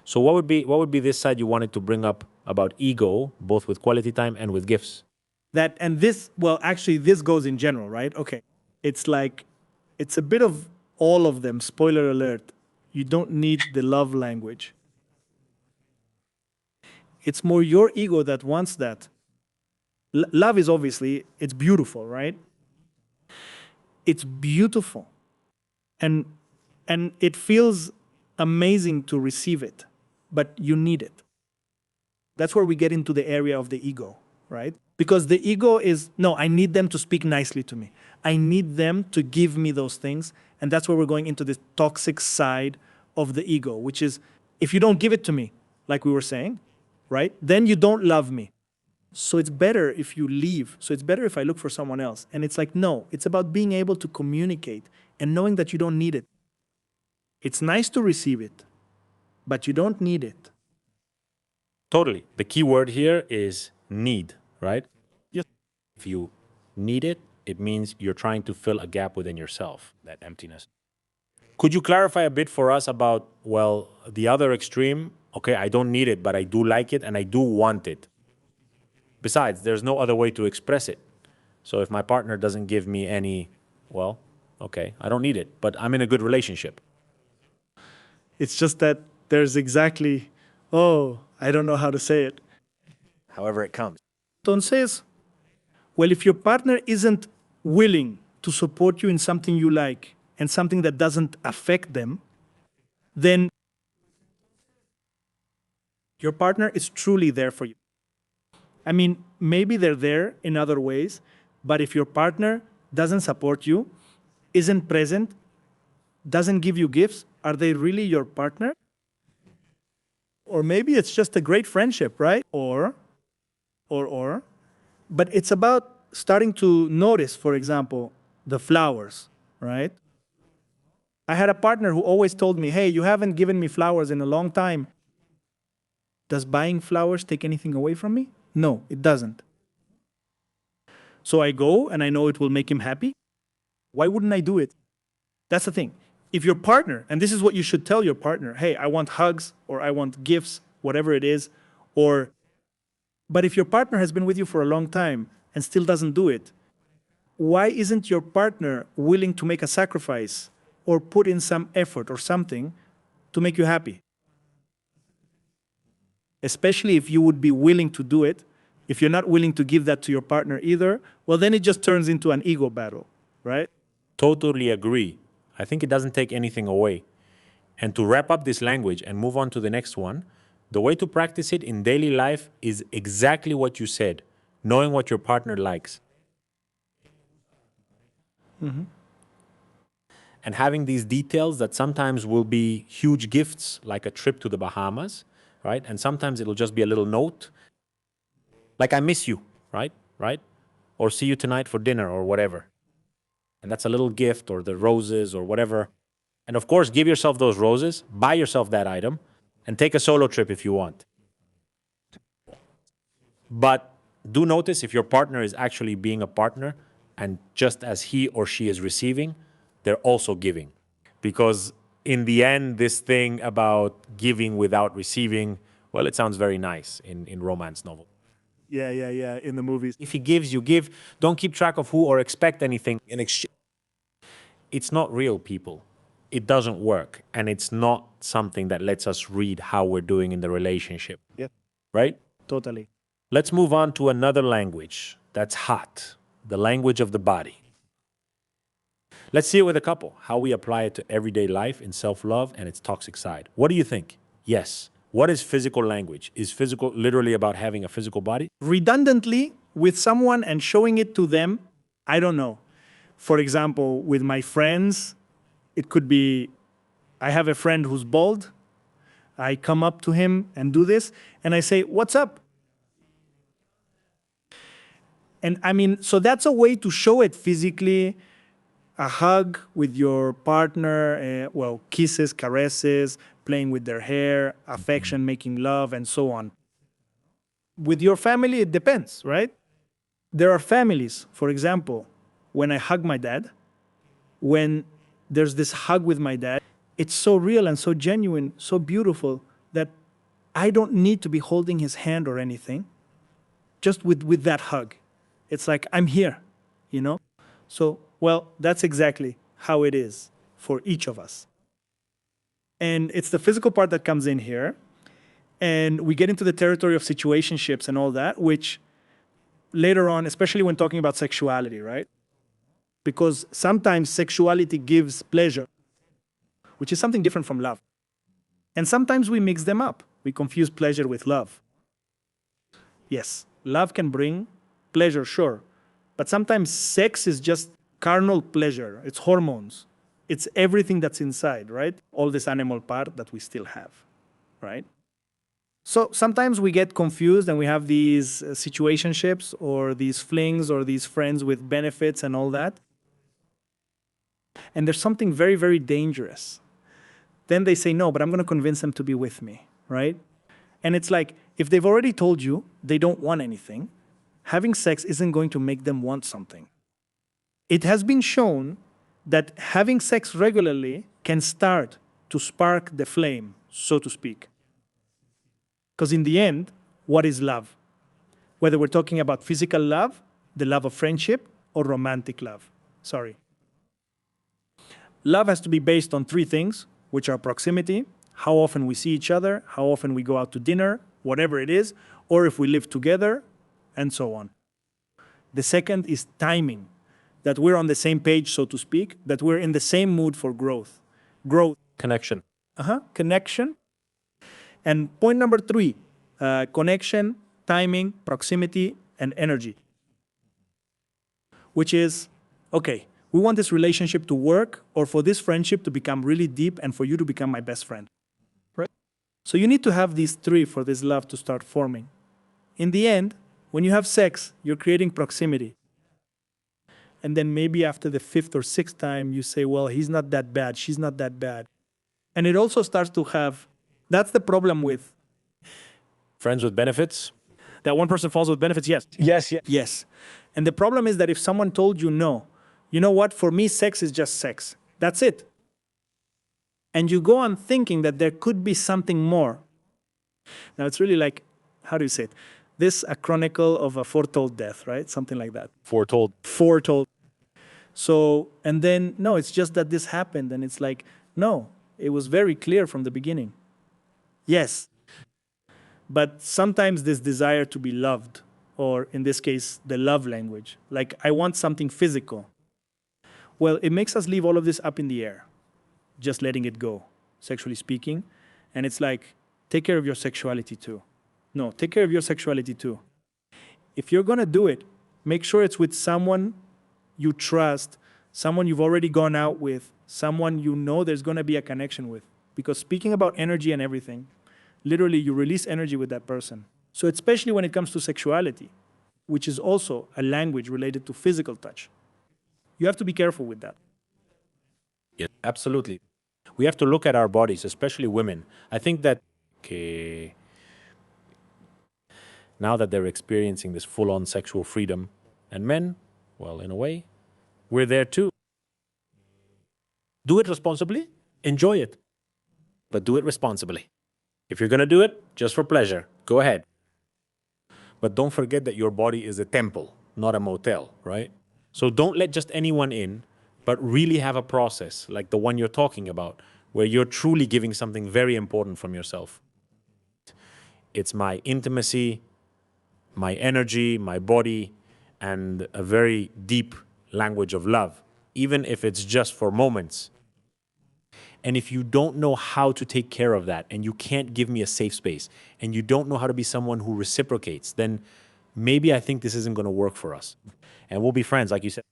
So what would be this side you wanted to bring up about ego, both with quality time and with gifts? That, and this, well, actually, this goes in general, right? Okay. It's like, it's a bit of all of them. Spoiler alert. You don't need the love language. It's more your ego that wants that. Love is obviously, it's beautiful, right? It's beautiful. And it feels amazing to receive it, but you need it. That's where we get into the area of the ego, right? Because the ego is, no, I need them to speak nicely to me. I need them to give me those things. And that's where we're going into the toxic side of the ego, which is, if you don't give it to me, like we were saying, right? Then you don't love me. So it's better if you leave. So it's better if I look for someone else. And it's like, no, it's about being able to communicate and knowing that you don't need it. It's nice to receive it, but you don't need it. Totally. The key word here is need, right? Yes. If you need it, it means you're trying to fill a gap within yourself, that emptiness. Could you clarify a bit for us about, well, the other extreme? Okay, I don't need it, but I do like it and I do want it. Besides, there's no other way to express it. So if my partner doesn't give me any, well, okay, I don't need it, but I'm in a good relationship. It's just that there's exactly, I don't know how to say it. However it comes. Entonces, well, if your partner isn't willing to support you in something you like and something that doesn't affect them, then your partner is truly there for you. I mean, maybe they're there in other ways, but if your partner doesn't support you, isn't present, doesn't give you gifts, are they really your partner? Or maybe it's just a great friendship, right? Or, but it's about starting to notice, for example, the flowers, right? I had a partner who always told me, hey, you haven't given me flowers in a long time. Does buying flowers take anything away from me? No, it doesn't. So I go and I know it will make him happy. Why wouldn't I do it? That's the thing. If your partner, and this is what you should tell your partner, hey, I want hugs or I want gifts, whatever it is, but if your partner has been with you for a long time and still doesn't do it, why isn't your partner willing to make a sacrifice or put in some effort or something to make you happy? Especially if you would be willing to do it. If you're not willing to give that to your partner either, well, then it just turns into an ego battle, right? Totally agree. I think it doesn't take anything away. And to wrap up this language and move on to the next one, the way to practice it in daily life is exactly what you said, knowing what your partner likes. And having these details that sometimes will be huge gifts, like a trip to the Bahamas, right? And sometimes it'll just be a little note, like I miss you, right? Right? Or see you tonight for dinner or whatever. And that's a little gift, or the roses or whatever. And of course, give yourself those roses, buy yourself that item, and take a solo trip if you want. But do notice if your partner is actually being a partner, and just as he or she is receiving, they're also giving. Because in the end, this thing about giving without receiving, well, it sounds very nice in romance novels. Yeah, in the movies. If he gives, you give. Don't keep track of who or expect anything in exchange. It's not real, people. It doesn't work. And it's not something that lets us read how we're doing in the relationship. Yeah, Right? totally. Let's move on to another language that's hot, the language of the body. Let's see it with a couple, how we apply it to everyday life in self-love and its toxic side. What do you think? Yes. What is physical language? Is physical literally about having a physical body? Redundantly with someone and showing it to them, I don't know. For example, with my friends, it could be, I have a friend who's bald. I come up to him and do this, and I say, "What's up?" And I mean, so that's a way to show it physically. A hug with your partner, well, kisses, caresses, playing with their hair, affection, making love, and so on. With your family, it depends, right? There are families, for example, when I hug my dad, when there's this hug with my dad, it's so real and so genuine, so beautiful that I don't need to be holding his hand or anything. Just with that hug. It's like, I'm here, you know? So, well, that's exactly how it is for each of us. And it's the physical part that comes in here. And we get into the territory of situationships and all that, which later on, especially when talking about sexuality, right? Because sometimes sexuality gives pleasure, which is something different from love. And sometimes we mix them up. We confuse pleasure with love. Yes, love can bring pleasure, sure. But sometimes sex is just carnal pleasure. It's hormones. It's everything that's inside, right? All this animal part that we still have, right? So sometimes we get confused and we have these situationships or these flings or these friends with benefits and all that. And there's something very, very dangerous. Then they say, no, but I'm going to convince them to be with me, right? And it's like, if they've already told you they don't want anything, having sex isn't going to make them want something. It has been shown that having sex regularly can start to spark the flame, so to speak. Because in the end, what is love? Whether we're talking about physical love, the love of friendship, or romantic love. Sorry. Love has to be based on three things, which are proximity, how often we see each other, how often we go out to dinner, whatever it is, or if we live together, and so on. The second is timing, that we're on the same page, so to speak, that we're in the same mood for growth. Growth. Connection. Connection. And point number three, connection, timing, proximity, and energy. Which is, okay, we want this relationship to work or for this friendship to become really deep and for you to become my best friend. Right? So you need to have these three for this love to start forming. In the end, when you have sex, you're creating proximity. And then maybe after the fifth or sixth time, you say, well, he's not that bad, she's not that bad. And it also starts to have, that's the problem with Friends with benefits? that one person falls with benefits, yes. Yes. And the problem is that if someone told you no, you know what, for me, sex is just sex. That's it. And you go on thinking that there could be something more. Now, it's really like, how do you say it? This a chronicle of a foretold death, right? Something like that. Foretold. Foretold. So, and then, no, it's just that this happened. And it's like, no, it was very clear from the beginning. Yes. But sometimes this desire to be loved, or in this case, the love language, like I want something physical. Well, it makes us leave all of this up in the air, just letting it go, sexually speaking. And it's like, take care of your sexuality too. No, take care of your sexuality too. If you're going to do it, make sure it's with someone you trust, someone you've already gone out with, someone you know there's going to be a connection with. Because speaking about energy and everything, literally you release energy with that person. So especially when it comes to sexuality, which is also a language related to physical touch, you have to be careful with that. Yeah, absolutely. We have to look at our bodies, especially women. I think that now that they're experiencing this full-on sexual freedom, and men, well, in a way, we're there too. Do it responsibly, enjoy it, but do it responsibly. If you're going to do it just for pleasure, go ahead. But don't forget that your body is a temple, not a motel, right? So don't let just anyone in, but really have a process like the one you're talking about, where you're truly giving something very important from yourself. It's my intimacy, my energy, my body, and a very deep language of love, even if it's just for moments. And if you don't know how to take care of that, and you can't give me a safe space, and you don't know how to be someone who reciprocates, then maybe I think this isn't going to work for us. And we'll be friends, like you said.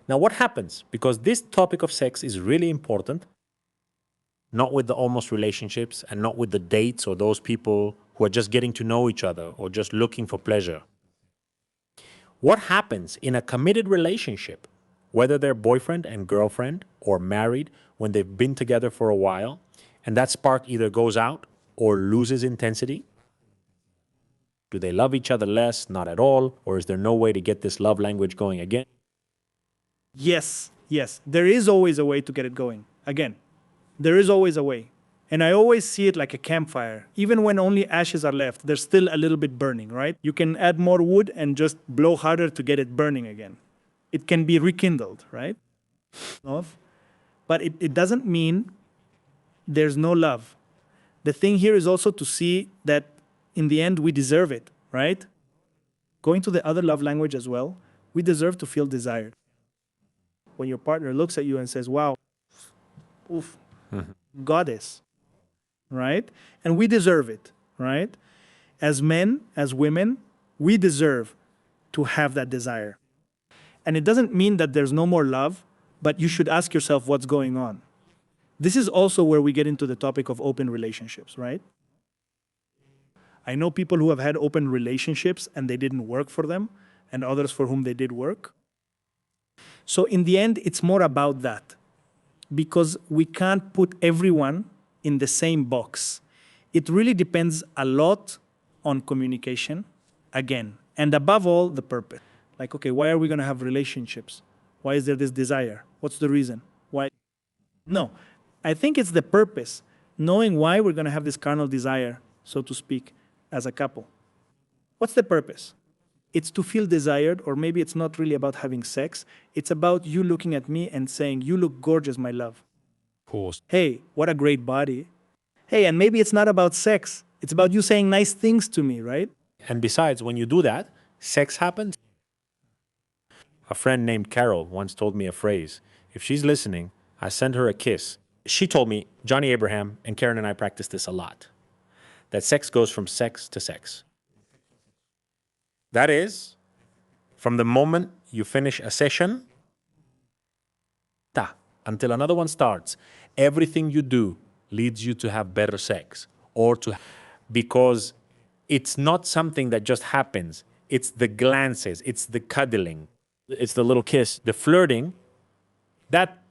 Now, what happens? Because this topic of sex is really important, not with the almost relationships and not with the dates or those people who are just getting to know each other or just looking for pleasure. What happens in a committed relationship, whether they're boyfriend and girlfriend or married, when they've been together for a while, and that spark either goes out or loses intensity? Do they love each other less, not at all, or is there no way to get this love language going again? Yes, yes, there is always a way to get it going. Again, there is always a way. And I always see it like a campfire. Even when only ashes are left, there's still a little bit burning, right? You can add more wood and just blow harder to get it burning again. It can be rekindled, right? But it doesn't mean there's no love. The thing here is also to see that in the end we deserve it, right? Going to the other love language as well, we deserve to feel desired. When your partner looks at you and says, wow, oof, goddess, right? And we deserve it, right? As men, as women, we deserve to have that desire. And it doesn't mean that there's no more love, but you should ask yourself what's going on. This is also where we get into the topic of open relationships, right? I know people who have had open relationships and they didn't work for them, and others for whom they did work. So in the end, it's more about that, because we can't put everyone in the same box. It really depends a lot on communication, again, and above all, the purpose. Like, okay, why are we going to have relationships? Why is there this desire? What's the reason? Why? No, I think it's the purpose, knowing why we're going to have this carnal desire, so to speak, as a couple. What's the purpose? It's to feel desired, or maybe it's not really about having sex. It's about you looking at me and saying, you look gorgeous, my love. Of course. Hey, what a great body. Hey, and maybe it's not about sex. It's about you saying nice things to me, right? And besides, when you do that, sex happens. A friend named Carol once told me a phrase. If she's listening, I send her a kiss. She told me, Johnny Abraham and Karen and I practice this a lot, that sex goes from sex to sex. That is, from the moment you finish a session until another one starts, everything you do leads you to have better sex, or to, because it's not something that just happens. It's the glances, it's the cuddling, it's the little kiss, the flirting, that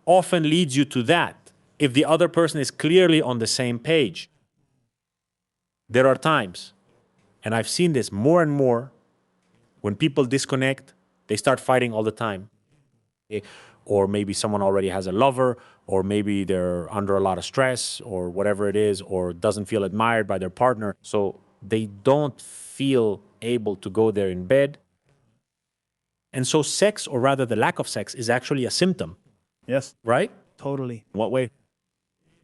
often leads you to that, if the other person is clearly on the same page. There are times, and I've seen this more and more, when people disconnect, they start fighting all the time. Or maybe someone already has a lover, or maybe they're under a lot of stress or whatever it is, or doesn't feel admired by their partner. So they don't feel able to go there in bed. And so sex, or rather the lack of sex, is actually a symptom, Yes, right? totally. In what way?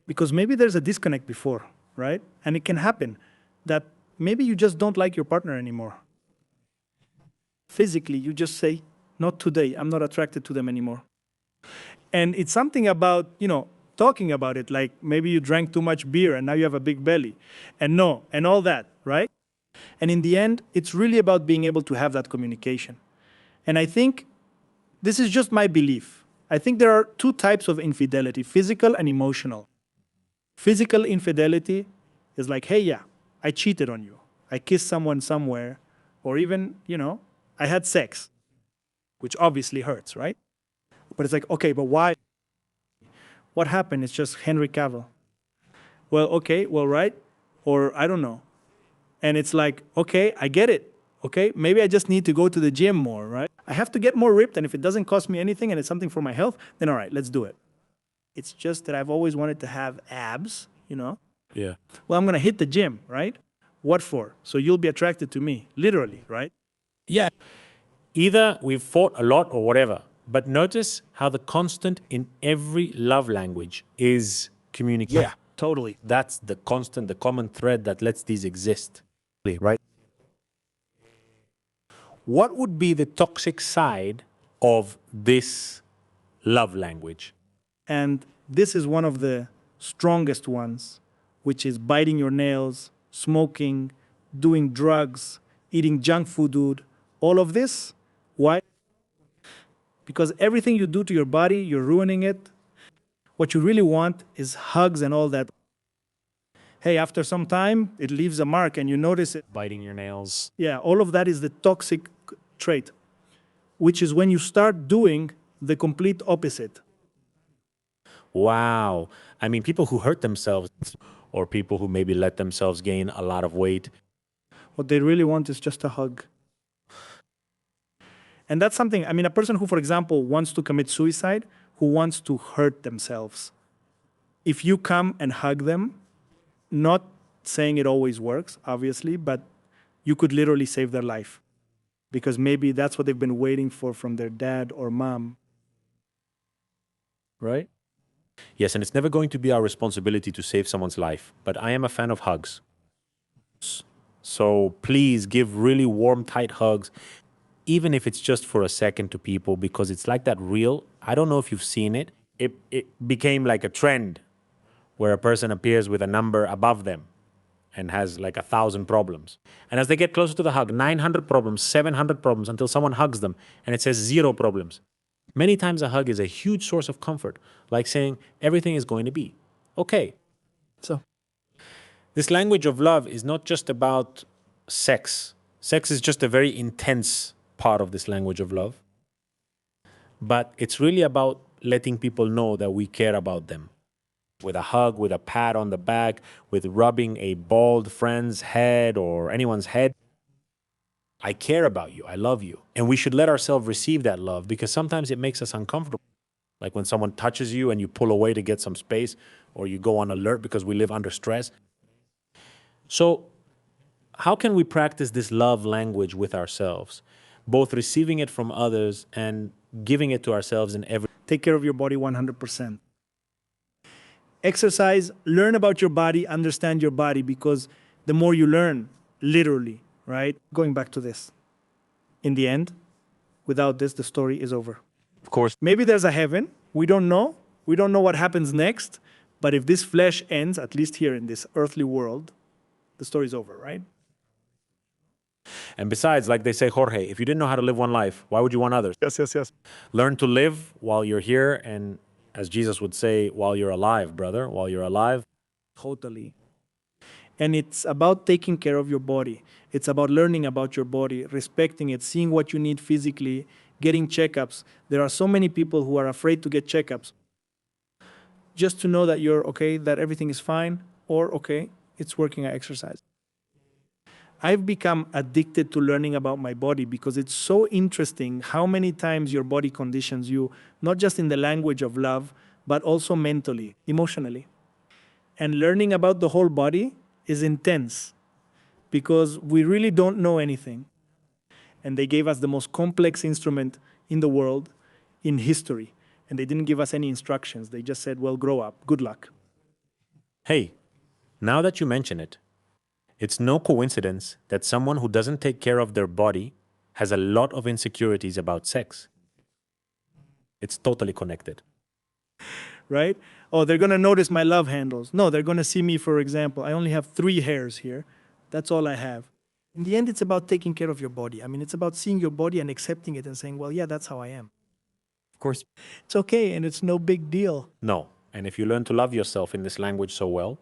Because maybe there's a disconnect before, right? And it can happen that maybe you just don't like your partner anymore. Physically, you just say, not today, I'm not attracted to them anymore. And it's something about, talking about it, like maybe you drank too much beer and now you have a big belly. And no, and all that, right? And in the end, it's really about being able to have that communication. And I think this is just my belief. I think there are two types of infidelity, physical and emotional. Physical infidelity is like, hey, yeah, I cheated on you. I kissed someone somewhere, or even, I had sex, which obviously hurts, right? But it's like, okay, but why? What happened? It's just Henry Cavill. Well, okay, well, right? Or I don't know. And it's like, okay, I get it. Okay, maybe I just need to go to the gym more, right? I have to get more ripped, and if it doesn't cost me anything and it's something for my health, then all right, let's do it. It's just that I've always wanted to have abs, Yeah. Well, I'm going to hit the gym, right? What for? So you'll be attracted to me, literally, right? Yeah. Either we've fought a lot or whatever, but notice how the constant in every love language is communication. Yeah, totally. That's the constant, the common thread that lets these exist, right? What would be the toxic side of this love language? And this is one of the strongest ones, which is biting your nails, smoking, doing drugs, eating junk food, dude. All of this. Why? Because everything you do to your body, you're ruining it. What you really want is hugs and all that. Hey, after some time, it leaves a mark and you notice it. Biting your nails. Yeah, all of that is the toxic trait, which is when you start doing the complete opposite. Wow. I mean, people who hurt themselves, or people who maybe let themselves gain a lot of weight. What they really want is just a hug. And that's something, a person who, for example, wants to commit suicide, who wants to hurt themselves. If you come and hug them, not saying it always works, obviously, but you could literally save their life. Because maybe that's what they've been waiting for from their dad or mom. Right? Yes, and it's never going to be our responsibility to save someone's life, but I am a fan of hugs. So please give really warm, tight hugs, even if it's just for a second to people, because it's like that reel. I don't know if you've seen it. It became like a trend where a person appears with a number above them and has like 1,000 problems. And as they get closer to the hug, 900 problems, 700 problems, until someone hugs them and it says 0 problems. Many times a hug is a huge source of comfort, like saying everything is going to be okay. So, this language of love is not just about sex. Sex is just a very intense part of this language of love. But it's really about letting people know that we care about them. With a hug, with a pat on the back, with rubbing a bald friend's head or anyone's head. I care about you. I love you. And we should let ourselves receive that love, because sometimes it makes us uncomfortable. Like when someone touches you and you pull away to get some space, or you go on alert because we live under stress. So how can we practice this love language with ourselves? Both receiving it from others and giving it to ourselves in every... take care of your body 100%. Exercise, learn about your body, understand your body, because the more you learn, literally, right? Going back to this. In the end, without this, the story is over. Of course. Maybe there's a heaven. We don't know. We don't know what happens next. But if this flesh ends, at least here in this earthly world, the story's over, right? And besides, like they say, Jorge, if you didn't know how to live one life, why would you want others? Yes. Learn to live while you're here, and as Jesus would say, while you're alive, brother, while you're alive. Totally. And it's about taking care of your body. It's about learning about your body, respecting it, seeing what you need physically, getting checkups. There are so many people who are afraid to get checkups. Just to know that you're okay, that everything is fine, or okay, it's working, I exercise. I've become addicted to learning about my body because it's so interesting how many times your body conditions you, not just in the language of love, but also mentally, emotionally. And learning about the whole body is intense because we really don't know anything. And they gave us the most complex instrument in the world in history. And they didn't give us any instructions. They just said, well, grow up. Good luck. Hey, now that you mention it, it's no coincidence that someone who doesn't take care of their body has a lot of insecurities about sex. It's totally connected. Right? Oh, they're going to notice my love handles. No, they're going to see me, for example. I only have 3 hairs here. That's all I have. In the end, it's about taking care of your body. I mean, it's about seeing your body and accepting it and saying, well, yeah, that's how I am. Of course. It's okay and it's no big deal. No. And if you learn to love yourself in this language so well,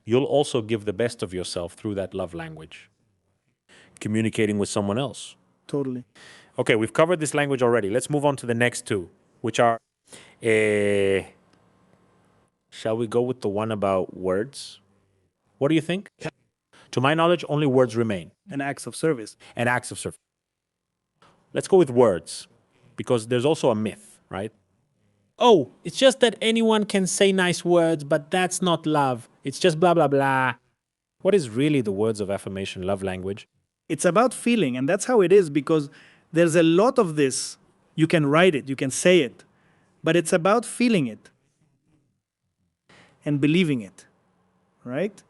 you'll also give the best of yourself through that love language. Communicating with someone else. Totally. Okay, we've covered this language already. Let's move on to the next 2, which are, shall we go with the one about words? What do you think? To my knowledge, only words remain. And acts of service. And acts of service. Let's go with words, because there's also a myth, right? Oh, it's just that anyone can say nice words, but that's not love. It's just blah, blah, blah. What is really the words of affirmation love language? It's about feeling, and that's how it is because there's a lot of this. You can write it, you can say it, but it's about feeling it and believing it, right?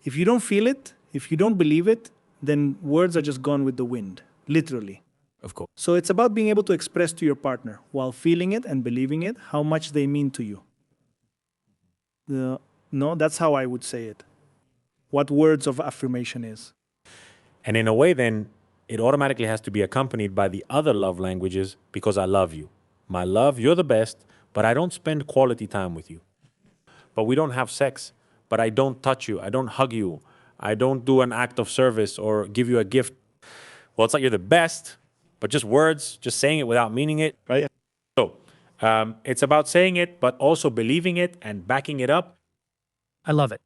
If you don't feel it, if you don't believe it, then words are just gone with the wind, literally. Of course. So it's about being able to express to your partner while feeling it and believing it how much they mean to you. No, that's how I would say it. What words of affirmation is. And in a way, then, it automatically has to be accompanied by the other love languages because I love you. My love, you're the best, but I don't spend quality time with you. But we don't have sex, but I don't touch you. I don't hug you. I don't do an act of service or give you a gift. Well, it's like you're the best, but just words, just saying it without meaning it. Right. So it's about saying it, but also believing it and backing it up. I love it.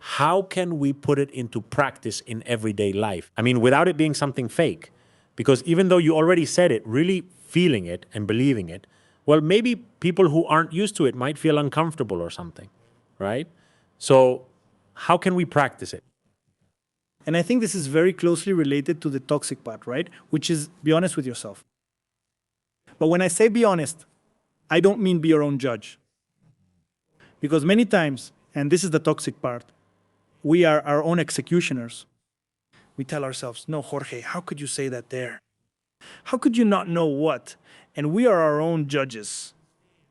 How can we put it into practice in everyday life? I mean, without it being something fake. Because even though you already said it, really feeling it and believing it, well, maybe people who aren't used to it might feel uncomfortable or something, right? So how can we practice it? And I think this is very closely related to the toxic part, right? Which is be honest with yourself. But when I say be honest, I don't mean be your own judge. Because many times, and this is the toxic part, we are our own executioners. We tell ourselves, no, Jorge, how could you say that there? How could you not know what? And we are our own judges.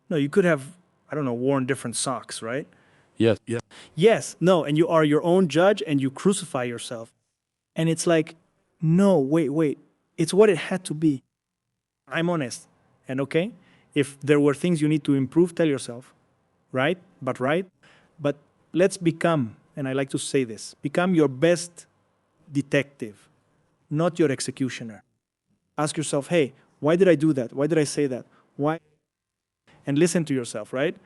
No, you could have, I don't know, worn different socks, right? Yes. Yes. Yes, no, and you are your own judge and you crucify yourself. And it's like, no, wait, it's what it had to be. I'm honest. And okay, if there were things you need to improve, tell yourself, right? But let's become, and I like to say this, become your best detective, not your executioner. Ask yourself, hey, why did I do that? Why did I say that? Why? And listen to yourself, right?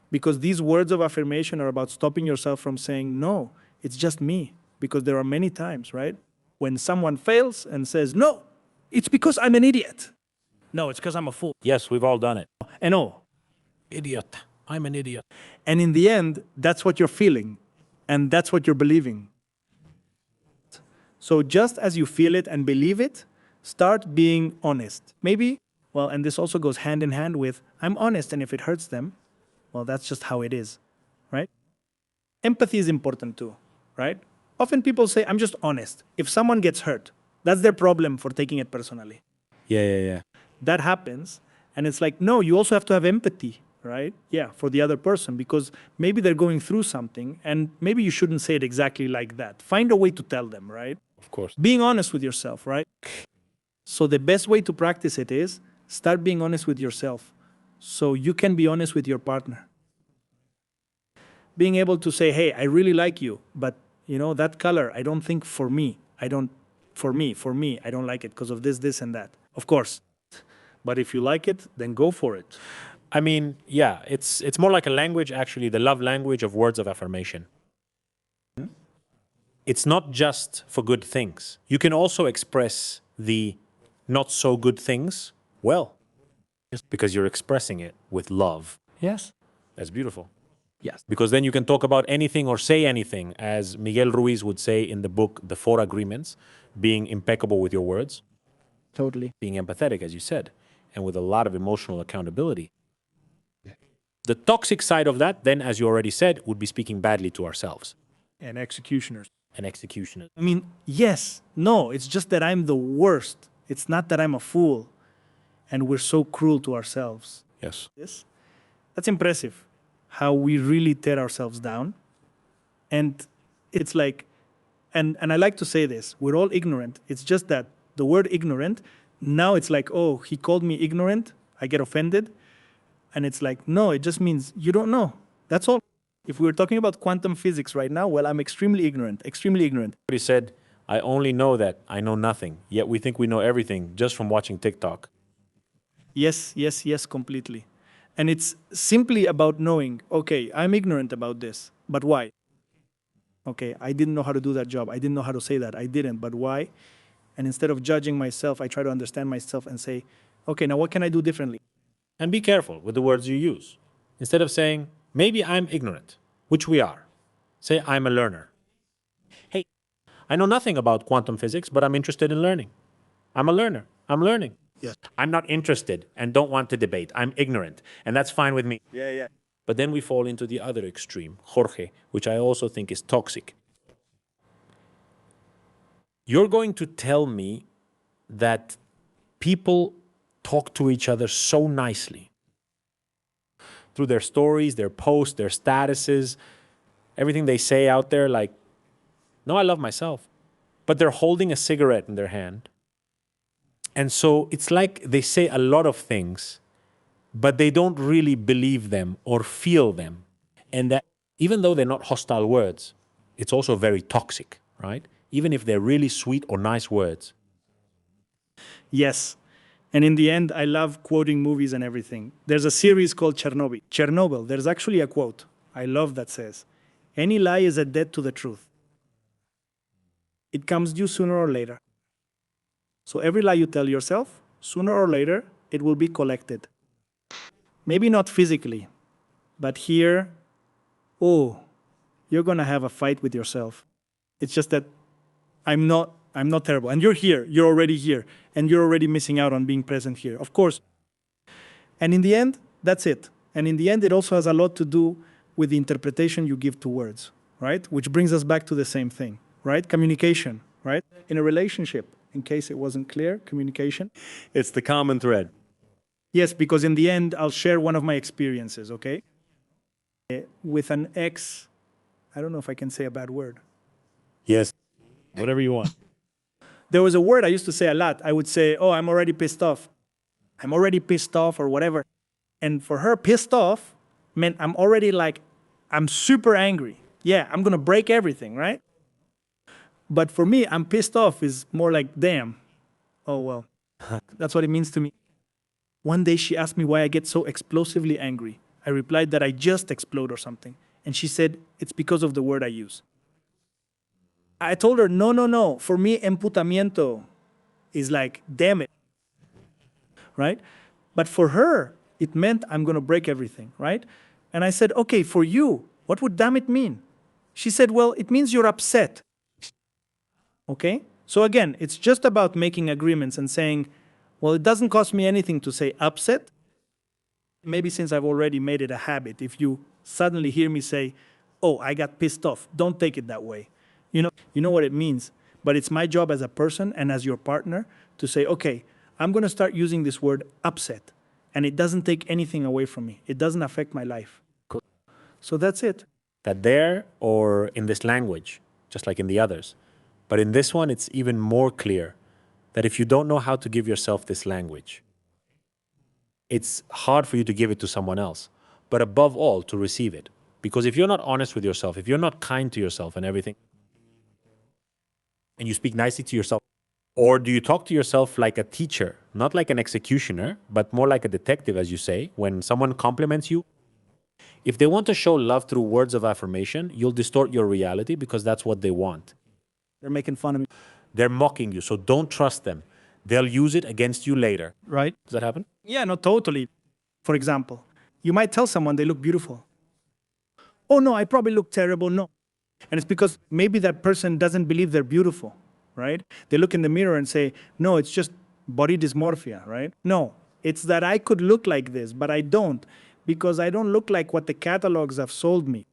Because these words of affirmation are about stopping yourself from saying, no, it's just me. Because there are many times, right? When someone fails and says, no, it's because I'm an idiot. No, it's because I'm a fool. Yes, we've all done it. And oh, Idiot. I'm an idiot. and in the end, that's what you're feeling. And that's what you're believing. So just as you feel it and believe it, start being honest. Maybe, well, and this also goes hand in hand with, I'm honest, and if it hurts them, well, that's just how it is, right? Empathy is important too, right? Often people say, I'm just honest. If someone gets hurt, that's their problem for taking it personally. Yeah. That happens, and it's like, no, you also have to have empathy, right? Yeah, for the other person, because maybe they're going through something, and maybe you shouldn't say it exactly like that. Find a way to tell them, right? Of course. Being honest with yourself, right? So the best way to practice it is start being honest with yourself so you can be honest with your partner. Being able to say, hey, I really like you, but you know, that color, I don't think for me, I don't like it because of this, and that. Of course. But if you like it, then go for it. I mean, yeah, it's more like a language, actually, the love language of words of affirmation. It's not just for good things. You can also express the not so good things well. because you're expressing it with love. Yes. That's beautiful. Yes. Because then you can talk about anything or say anything, as Miguel Ruiz would say in the book, The Four Agreements, being impeccable with your words, Totally. being empathetic, as you said, and with a lot of emotional accountability. The toxic side of that, then, as you already said, would be speaking badly to ourselves And executioners. and executioners. I mean, yes, no, it's just that I'm the worst. It's not that I'm a fool and we're so cruel to ourselves. Yes. Yes? That's impressive how we really tear ourselves down. And it's like, and I like to say this, we're all ignorant. It's just that the word ignorant, now it's like, oh, he called me ignorant. I get offended. And it's like, no, it just means you don't know. That's all. If we were talking about quantum physics right now, well, I'm extremely ignorant, extremely ignorant. He said, I only know that I know nothing, yet we think we know everything just from watching TikTok. Yes, yes, yes, completely. And it's simply about knowing, okay, I'm ignorant about this, but why? Okay, I didn't know how to do that job. I didn't know how to say that. I didn't, but why? And instead of judging myself, I try to understand myself and say, okay, now what can I do differently? And be careful with the words you use. Instead of saying, maybe I'm ignorant, which we are, say, I'm a learner. Hey, I know nothing about quantum physics, but I'm interested in learning. I'm a learner. I'm learning. Yes. I'm not interested and don't want to debate. I'm ignorant, and that's fine with me. Yeah. But then we fall into the other extreme, Jorge, which I also think is toxic. You're going to tell me that people talk to each other so nicely through their stories, their posts, their statuses, everything they say out there, like, no, I love myself. But they're holding a cigarette in their hand. And so it's like they say a lot of things, but they don't really believe them or feel them. And that even though they're not hostile words, it's also very toxic, right? Even if they're really sweet or nice words. Yes. And in the end, I love quoting movies and everything. There's a series called Chernobyl. Chernobyl, there's actually a quote I love that says, any lie is a debt to the truth. It comes due sooner or later. So every lie you tell yourself, sooner or later, it will be collected. Maybe not physically, but here, oh, you're going to have a fight with yourself. It's just that I'm not terrible. And you're here. You're already here. And you're already missing out on being present here. Of course. And in the end, that's it. And in the end, it also has a lot to do with the interpretation you give to words, right? Which brings us back to the same thing, right? Communication, right? In a relationship, in case it wasn't clear, communication. It's the common thread. Yes, because in the end, I'll share one of my experiences, okay? With an ex, I don't know if I can say a bad word. Yes. Whatever you want. There was a word I used to say a lot. I would say, oh, I'm already pissed off. I'm already pissed off or whatever. And for her, pissed off meant I'm already like, I'm super angry. Yeah, I'm going to break everything, right? But for me, I'm pissed off is more like, damn. Oh, well, that's what it means to me. One day she asked me why I get so explosively angry. I replied that I just explode or something. And she said, it's because of the word I use. I told her, no. For me, emputamiento is like, damn it. Right? But for her, it meant I'm going to break everything, right? And I said, okay, for you, what would damn it mean? She said, well, it means you're upset. Okay? So again, it's just about making agreements and saying, well, it doesn't cost me anything to say upset. Maybe since I've already made it a habit, if you suddenly hear me say, oh, I got pissed off, don't take it that way. You know what it means. But it's my job as a person and as your partner to say, okay, I'm going to start using this word upset. And it doesn't take anything away from me. It doesn't affect my life. Cool. So that's it. That there or in this language, just like in the others. But in this one, it's even more clear that if you don't know how to give yourself this language, it's hard for you to give it to someone else. But above all, to receive it. Because if you're not honest with yourself, if you're not kind to yourself and everything, and you speak nicely to yourself, or do you talk to yourself like a teacher, not like an executioner, but more like a detective, as you say, when someone compliments you? If they want to show love through words of affirmation, you'll distort your reality because that's what they want. They're making fun of me. They're mocking you, so don't trust them. they'll use it against you later. right? Does that happen? Yeah, no, totally. For example, you might tell someone they look beautiful. Oh, no, I probably look terrible. No. And it's because maybe that person doesn't believe they're beautiful, right? They look in the mirror and say, no, it's just body dysmorphia, right? No, it's that I could look like this, but I don't because I don't look like what the catalogs have sold me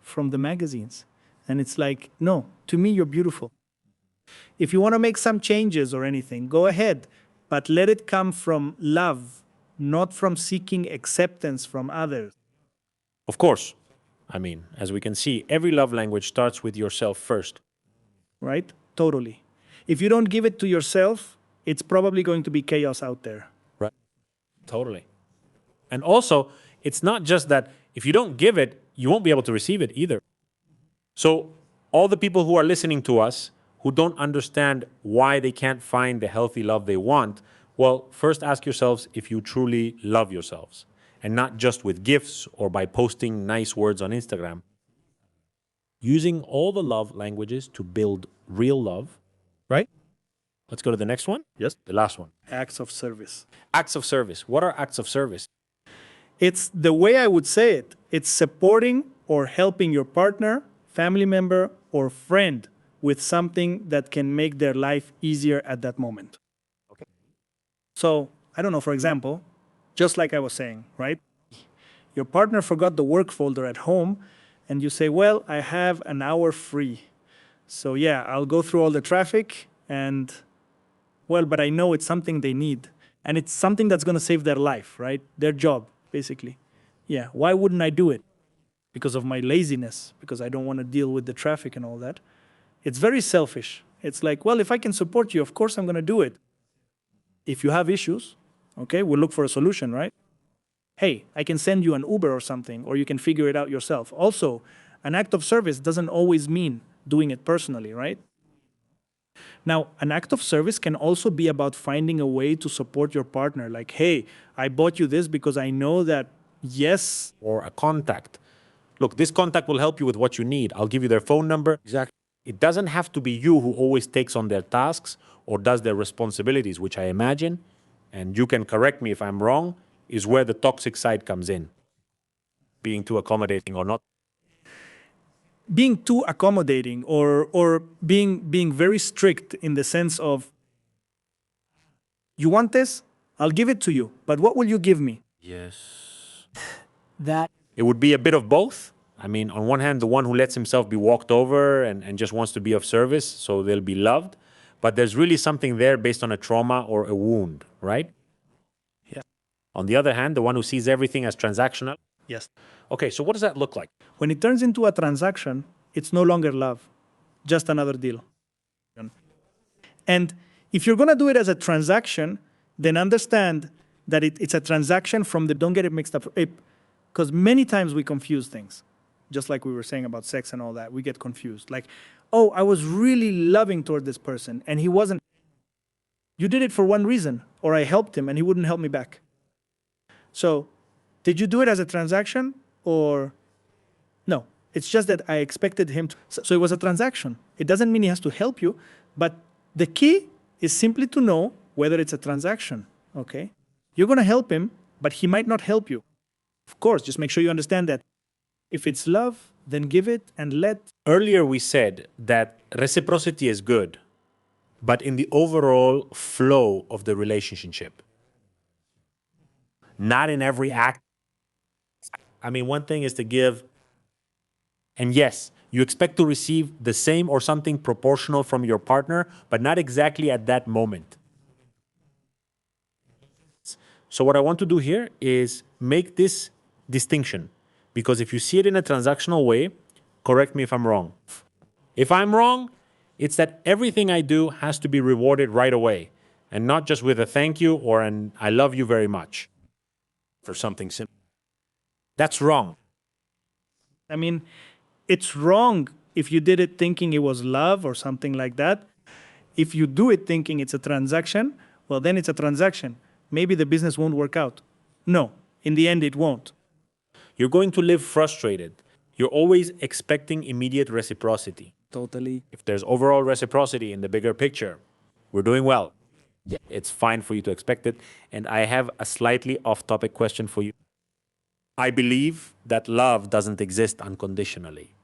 from the magazines. And it's like, no, to me, you're beautiful. If you want to make some changes or anything, go ahead, but let it come from love, not from seeking acceptance from others. Of course. I mean, as we can see, every love language starts with yourself first. Right? Totally. If you don't give it to yourself, it's probably going to be chaos out there. Right. Totally. And also, it's not just that if you don't give it, you won't be able to receive it either. So, all the people who are listening to us who don't understand why they can't find the healthy love they want, well, first ask yourselves if you truly love yourselves and not just with gifts or by posting nice words on Instagram. Using all the love languages to build real love. Right? Let's go to the next one. Yes. The last one. Acts of service. Acts of service. What are acts of service? It's the way I would say it. It's supporting or helping your partner, family member, or friend with something that can make their life easier at that moment. Okay. So, I don't know, for example, just like I was saying, right? Your partner forgot the work folder at home, and you say, well, I have an hour free. So, yeah, I'll go through all the traffic, and, well, but I know it's something they need. And it's something that's going to save their life, right? Their job, basically. Yeah, why wouldn't I do it? Because of my laziness, because I don't want to deal with the traffic and all that. It's very selfish. It's like, well, if I can support you, of course I'm going to do it. If you have issues, okay, we'll look for a solution, right? Hey, I can send you an Uber or something, or you can figure it out yourself. Also, an act of service doesn't always mean doing it personally, right? Now, an act of service can also be about finding a way to support your partner. Like, hey, I bought you this because I know that, yes. Or a contact. Look, this contact will help you with what you need. I'll give you their phone number. Exactly. It doesn't have to be you who always takes on their tasks or does their responsibilities, which I imagine, and you can correct me if I'm wrong, is where the toxic side comes in. Being too accommodating or not. Being too accommodating or being very strict in the sense of, you want this? I'll give it to you, but what will you give me? Yes. That. It would be a bit of both. I mean, on one hand, the one who lets himself be walked over and just wants to be of service, so they'll be loved. But there's really something there based on a trauma or a wound, right? Yeah. On the other hand, the one who sees everything as transactional. Yes. Okay, so what does that look like? When it turns into a transaction, it's no longer love, just another deal. And if you're going to do it as a transaction, then understand that it's a transaction from the, don't get it mixed up, because many times we confuse things. Just like we were saying about sex and all that, we get confused. Like, oh, I was really loving toward this person, and he wasn't. You did it for one reason, or I helped him, and he wouldn't help me back. So, did you do it as a transaction, or no? It's just that I expected him to. So it was a transaction. It doesn't mean he has to help you, but the key is simply to know whether it's a transaction, okay? You're going to help him, but he might not help you. Of course, just make sure you understand that. If it's love, then give it and let. Earlier we said that reciprocity is good, but in the overall flow of the relationship. Not in every act. I mean, one thing is to give, and yes, you expect to receive the same or something proportional from your partner, but not exactly at that moment. So what I want to do here is make this distinction. Because if you see it in a transactional way, correct me if I'm wrong. If I'm wrong, it's that everything I do has to be rewarded right away, and not just with a thank you or an I love you very much. For something simple. That's wrong. I mean, it's wrong if you did it thinking it was love or something like that. If you do it thinking it's a transaction, well, then it's a transaction. Maybe the business won't work out. No, in the end, it won't. You're going to live frustrated. You're always expecting immediate reciprocity. Totally. If there's overall reciprocity in the bigger picture, we're doing well. It's fine for you to expect it. And I have a slightly off-topic question for you. I believe that love doesn't exist unconditionally.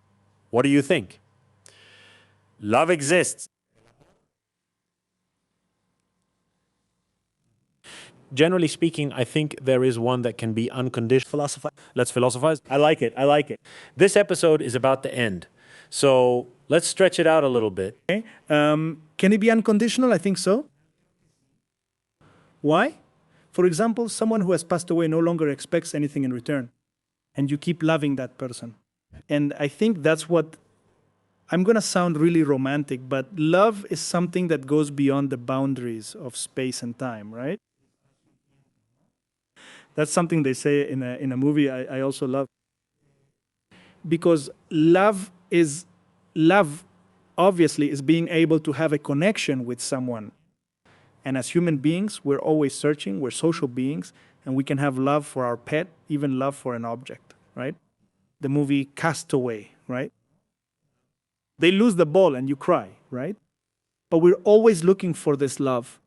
What do you think? Love exists. Generally speaking, I think there is one that can be unconditional. Philosophize. Let's philosophize. I like it. I like it. This episode is about to end. So let's stretch it out a little bit. Okay. Can it be unconditional? I think so. Why? For example, someone who has passed away no longer expects anything in return, and you keep loving that person. And I think that's what I'm going to sound really romantic, but love is something that goes beyond the boundaries of space and time, right? That's something they say in a movie I also love. Because love, obviously, is being able to have a connection with someone. And as human beings, we're always searching, we're social beings, and we can have love for our pet, even love for an object, right? The movie Castaway, right? They lose the ball and you cry, right? But we're always looking for this love.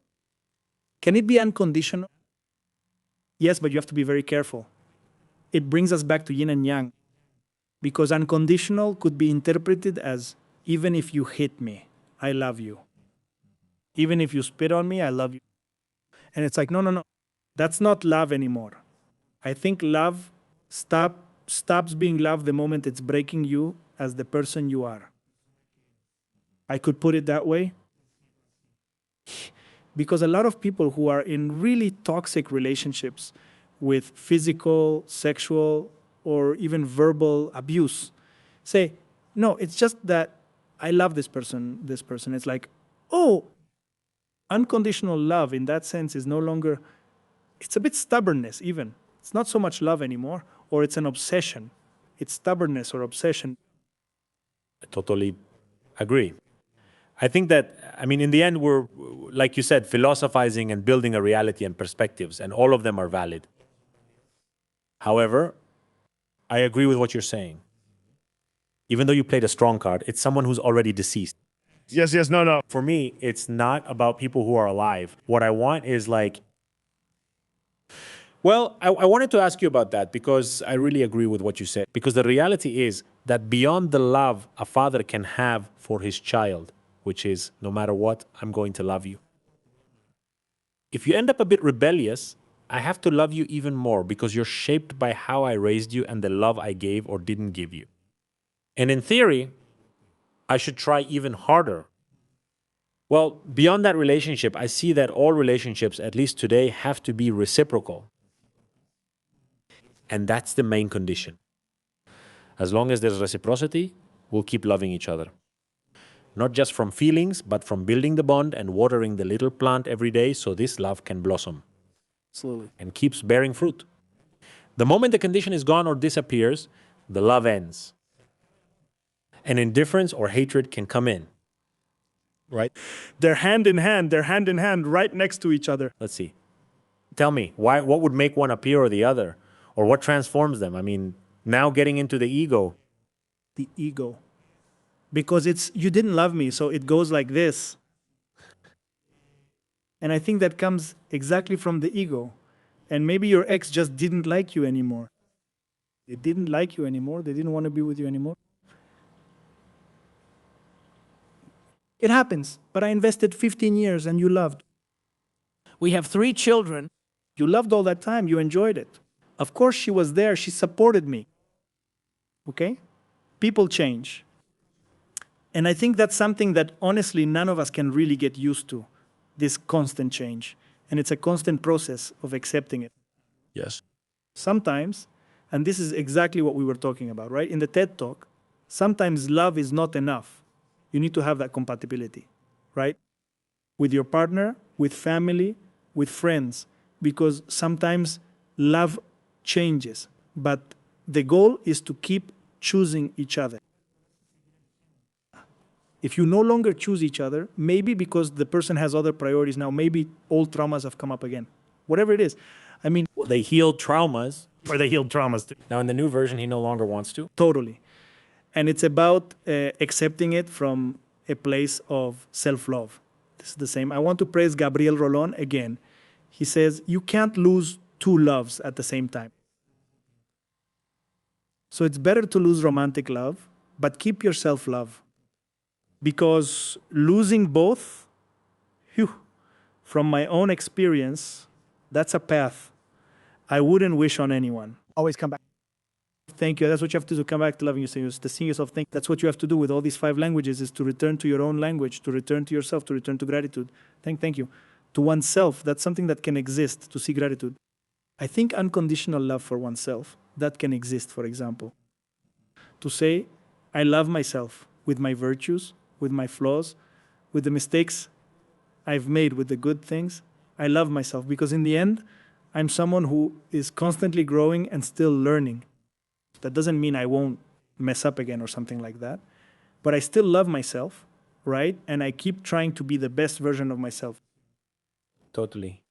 Can it be unconditional? Yes, but you have to be very careful. It brings us back to yin and yang. Because unconditional could be interpreted as, even if you hit me, I love you. Even if you spit on me, I love you. And it's like, no. That's not love anymore. I think love stops being love the moment it's breaking you as the person you are. I could put it that way. Because a lot of people who are in really toxic relationships with physical, sexual, or even verbal abuse say, no, it's just that I love this person. It's like, oh, unconditional love in that sense is no longer, it's a bit stubbornness even. It's not so much love anymore, or it's an obsession. It's stubbornness or obsession. I totally agree. I think that, in the end, we're, like you said, philosophizing and building a reality and perspectives, and all of them are valid. However, I agree with what you're saying. Even though you played a strong card, it's someone who's already deceased. Yes, no. For me, it's not about people who are alive. What I want is like, well, I wanted to ask you about that because I really agree with what you said. Because the reality is that beyond the love a father can have for his child, which is no matter what, I'm going to love you. If you end up a bit rebellious, I have to love you even more because you're shaped by how I raised you and the love I gave or didn't give you. And in theory, I should try even harder. Well, beyond that relationship, I see that all relationships, at least today, have to be reciprocal. And that's the main condition. As long as there's reciprocity, we'll keep loving each other. Not just from feelings, but from building the bond and watering the little plant every day so this love can blossom. Absolutely. And keeps bearing fruit. The moment the condition is gone or disappears, the love ends. And indifference or hatred can come in. Right? They're hand in hand, right next to each other. Let's see. Tell me, what would make one appear or the other? Or what transforms them? Now getting into the ego. The ego. Because it's, you didn't love me, so it goes like this. And I think that comes exactly from the ego. And maybe your ex just didn't like you anymore. They didn't like you anymore. They didn't want to be with you anymore. It happens, but I invested 15 years and you loved. We have 3 children. You loved all that time. You enjoyed it. Of course, she was there. She supported me. Okay? People change. And I think that's something that honestly none of us can really get used to, this constant change. And it's a constant process of accepting it. Yes. Sometimes, and this is exactly what we were talking about, right? In the TED Talk, sometimes love is not enough. You need to have that compatibility, right? With your partner, with family, with friends, because sometimes love changes, but the goal is to keep choosing each other. If you no longer choose each other, maybe because the person has other priorities now, maybe old traumas have come up again. Whatever it is. They healed traumas. Or they healed traumas too. Now in the new version, he no longer wants to. Totally. And it's about accepting it from a place of self-love. This is the same. I want to praise Gabriel Rolon again. He says, you can't lose two loves at the same time. So it's better to lose romantic love, but keep your self-love. Because losing both, phew, from my own experience, that's a path I wouldn't wish on anyone. Always come back. Thank you. That's what you have to do. Come back to loving yourself, to seeing yourself. Think that's what you have to do with all these 5 languages, is to return to your own language, to return to yourself, to return to gratitude. Thank you. To oneself, that's something that can exist, to see gratitude. I think unconditional love for oneself, that can exist, for example. To say, I love myself with my virtues, with my flaws, with the mistakes I've made, with the good things. I love myself because in the end, I'm someone who is constantly growing and still learning. That doesn't mean I won't mess up again or something like that. But I still love myself, right? And I keep trying to be the best version of myself. Totally.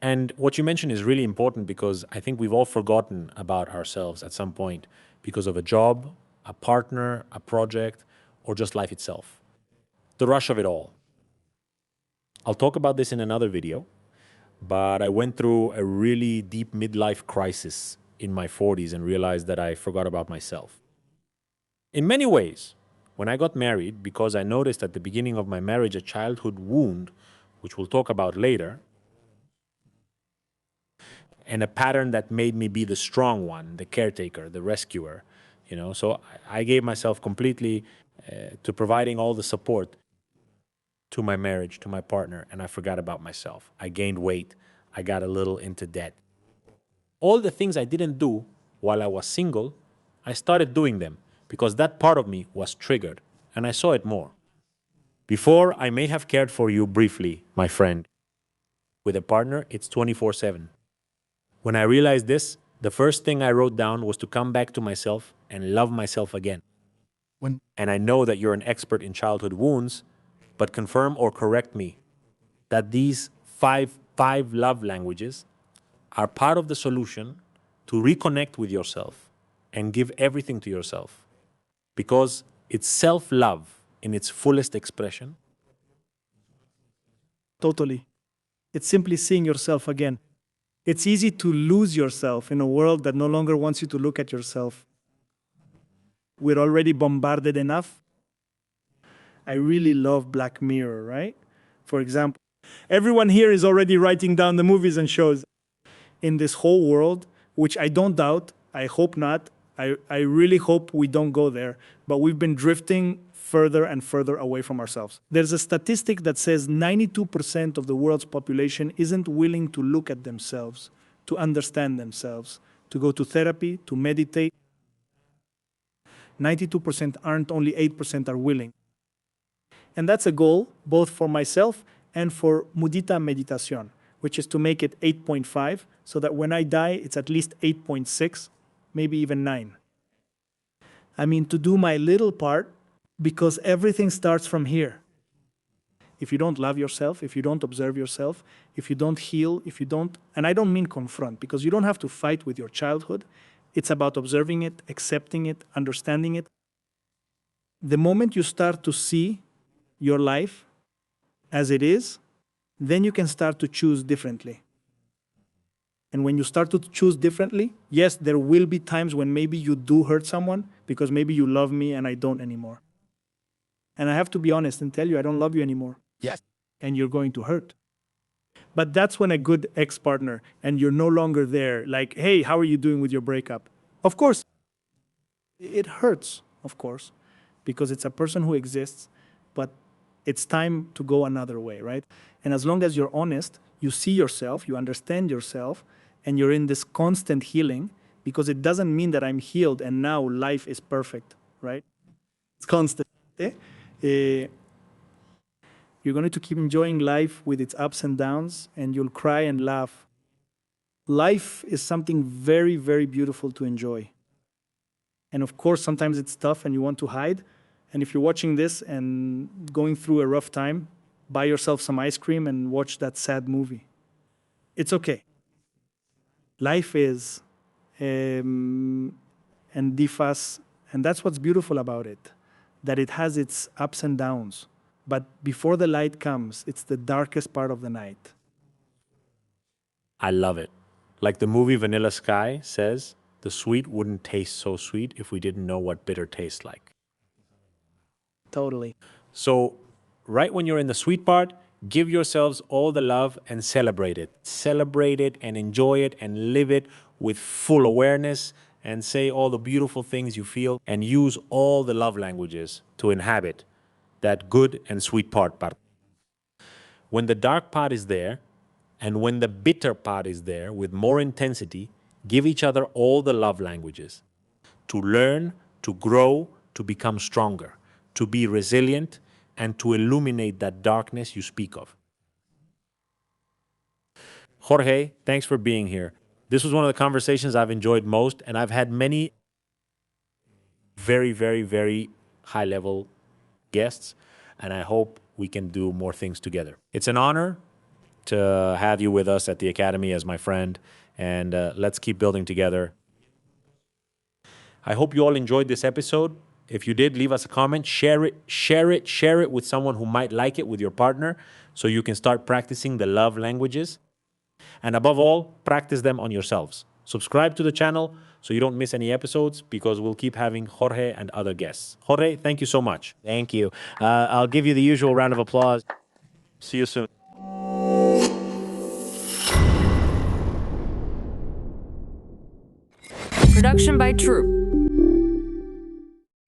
And what you mentioned is really important because I think we've all forgotten about ourselves at some point because of a job, a partner, a project, or just life itself. The rush of it all. I'll talk about this in another video, but I went through a really deep midlife crisis in my 40s and realized that I forgot about myself. In many ways, when I got married, because I noticed at the beginning of my marriage a childhood wound, which we'll talk about later, and a pattern that made me be the strong one, the caretaker, the rescuer, So I gave myself completely to providing all the support to my marriage, to my partner, and I forgot about myself. I gained weight. I got a little into debt. All the things I didn't do while I was single, I started doing them because that part of me was triggered, and I saw it more. Before, I may have cared for you briefly, my friend. With a partner, it's 24/7. When I realized this, the first thing I wrote down was to come back to myself and love myself again. And I know that you're an expert in childhood wounds, but confirm or correct me that these five love languages are part of the solution to reconnect with yourself and give everything to yourself. Because it's self-love in its fullest expression. Totally. It's simply seeing yourself again. It's easy to lose yourself in a world that no longer wants you to look at yourself. We're already bombarded enough. I really love Black Mirror, right? For example, everyone here is already writing down the movies and shows. In this whole world, which I don't doubt, I hope not, I really hope we don't go there, but we've been drifting further and further away from ourselves. There's a statistic that says 92% of the world's population isn't willing to look at themselves, to understand themselves, to go to therapy, to meditate. 92% aren't, only 8% are willing. And that's a goal both for myself and for Mudita Meditación, which is to make it 8.5, so that when I die, it's at least 8.6, maybe even 9. I mean, to do my little part, because everything starts from here. If you don't love yourself, if you don't observe yourself, if you don't heal, if you don't, and I don't mean confront, because you don't have to fight with your childhood. It's about observing it, accepting it, understanding it. The moment you start to see your life as it is, then you can start to choose differently. And when you start to choose differently, yes, there will be times when maybe you do hurt someone because maybe you love me and I don't anymore. And I have to be honest and tell you, I don't love you anymore. Yes. And you're going to hurt. But that's when a good ex-partner and you're no longer there, like, hey, how are you doing with your breakup? Of course, it hurts, of course, because it's a person who exists, but it's time to go another way, right? And as long as you're honest, you see yourself, you understand yourself, and you're in this constant healing, because it doesn't mean that I'm healed and now life is perfect, right? It's constant. You're going to keep enjoying life with its ups and downs, and you'll cry and laugh. Life is something very, very beautiful to enjoy. And of course, sometimes it's tough and you want to hide. And if you're watching this and going through a rough time, buy yourself some ice cream and watch that sad movie. It's okay. Life is, and difas, and that's what's beautiful about it, that it has its ups and downs. But before the light comes, it's the darkest part of the night. I love it. Like the movie Vanilla Sky says, the sweet wouldn't taste so sweet if we didn't know what bitter tastes like. Totally. So, right when you're in the sweet part, give yourselves all the love and celebrate it. Celebrate it and enjoy it and live it with full awareness and say all the beautiful things you feel and use all the love languages to inhabit that good and sweet part. When the dark part is there and when the bitter part is there with more intensity, give each other all the love languages to learn, to grow, to become stronger, to be resilient, and to illuminate that darkness you speak of. Jorge, thanks for being here. This was one of the conversations I've enjoyed most, and I've had many very, very, very high level guests, and I hope we can do more things together. It's an honor to have you with us at the Academy as my friend, and let's keep building together. I hope you all enjoyed this episode. If you did, leave us a comment, share it with someone who might like it, with your partner, so you can start practicing the love languages. And above all, practice them on yourselves. Subscribe to the channel so you don't miss any episodes, because we'll keep having Jorge and other guests. Jorge, thank you so much. Thank you. I'll give you the usual round of applause. See you soon. Production by Troop.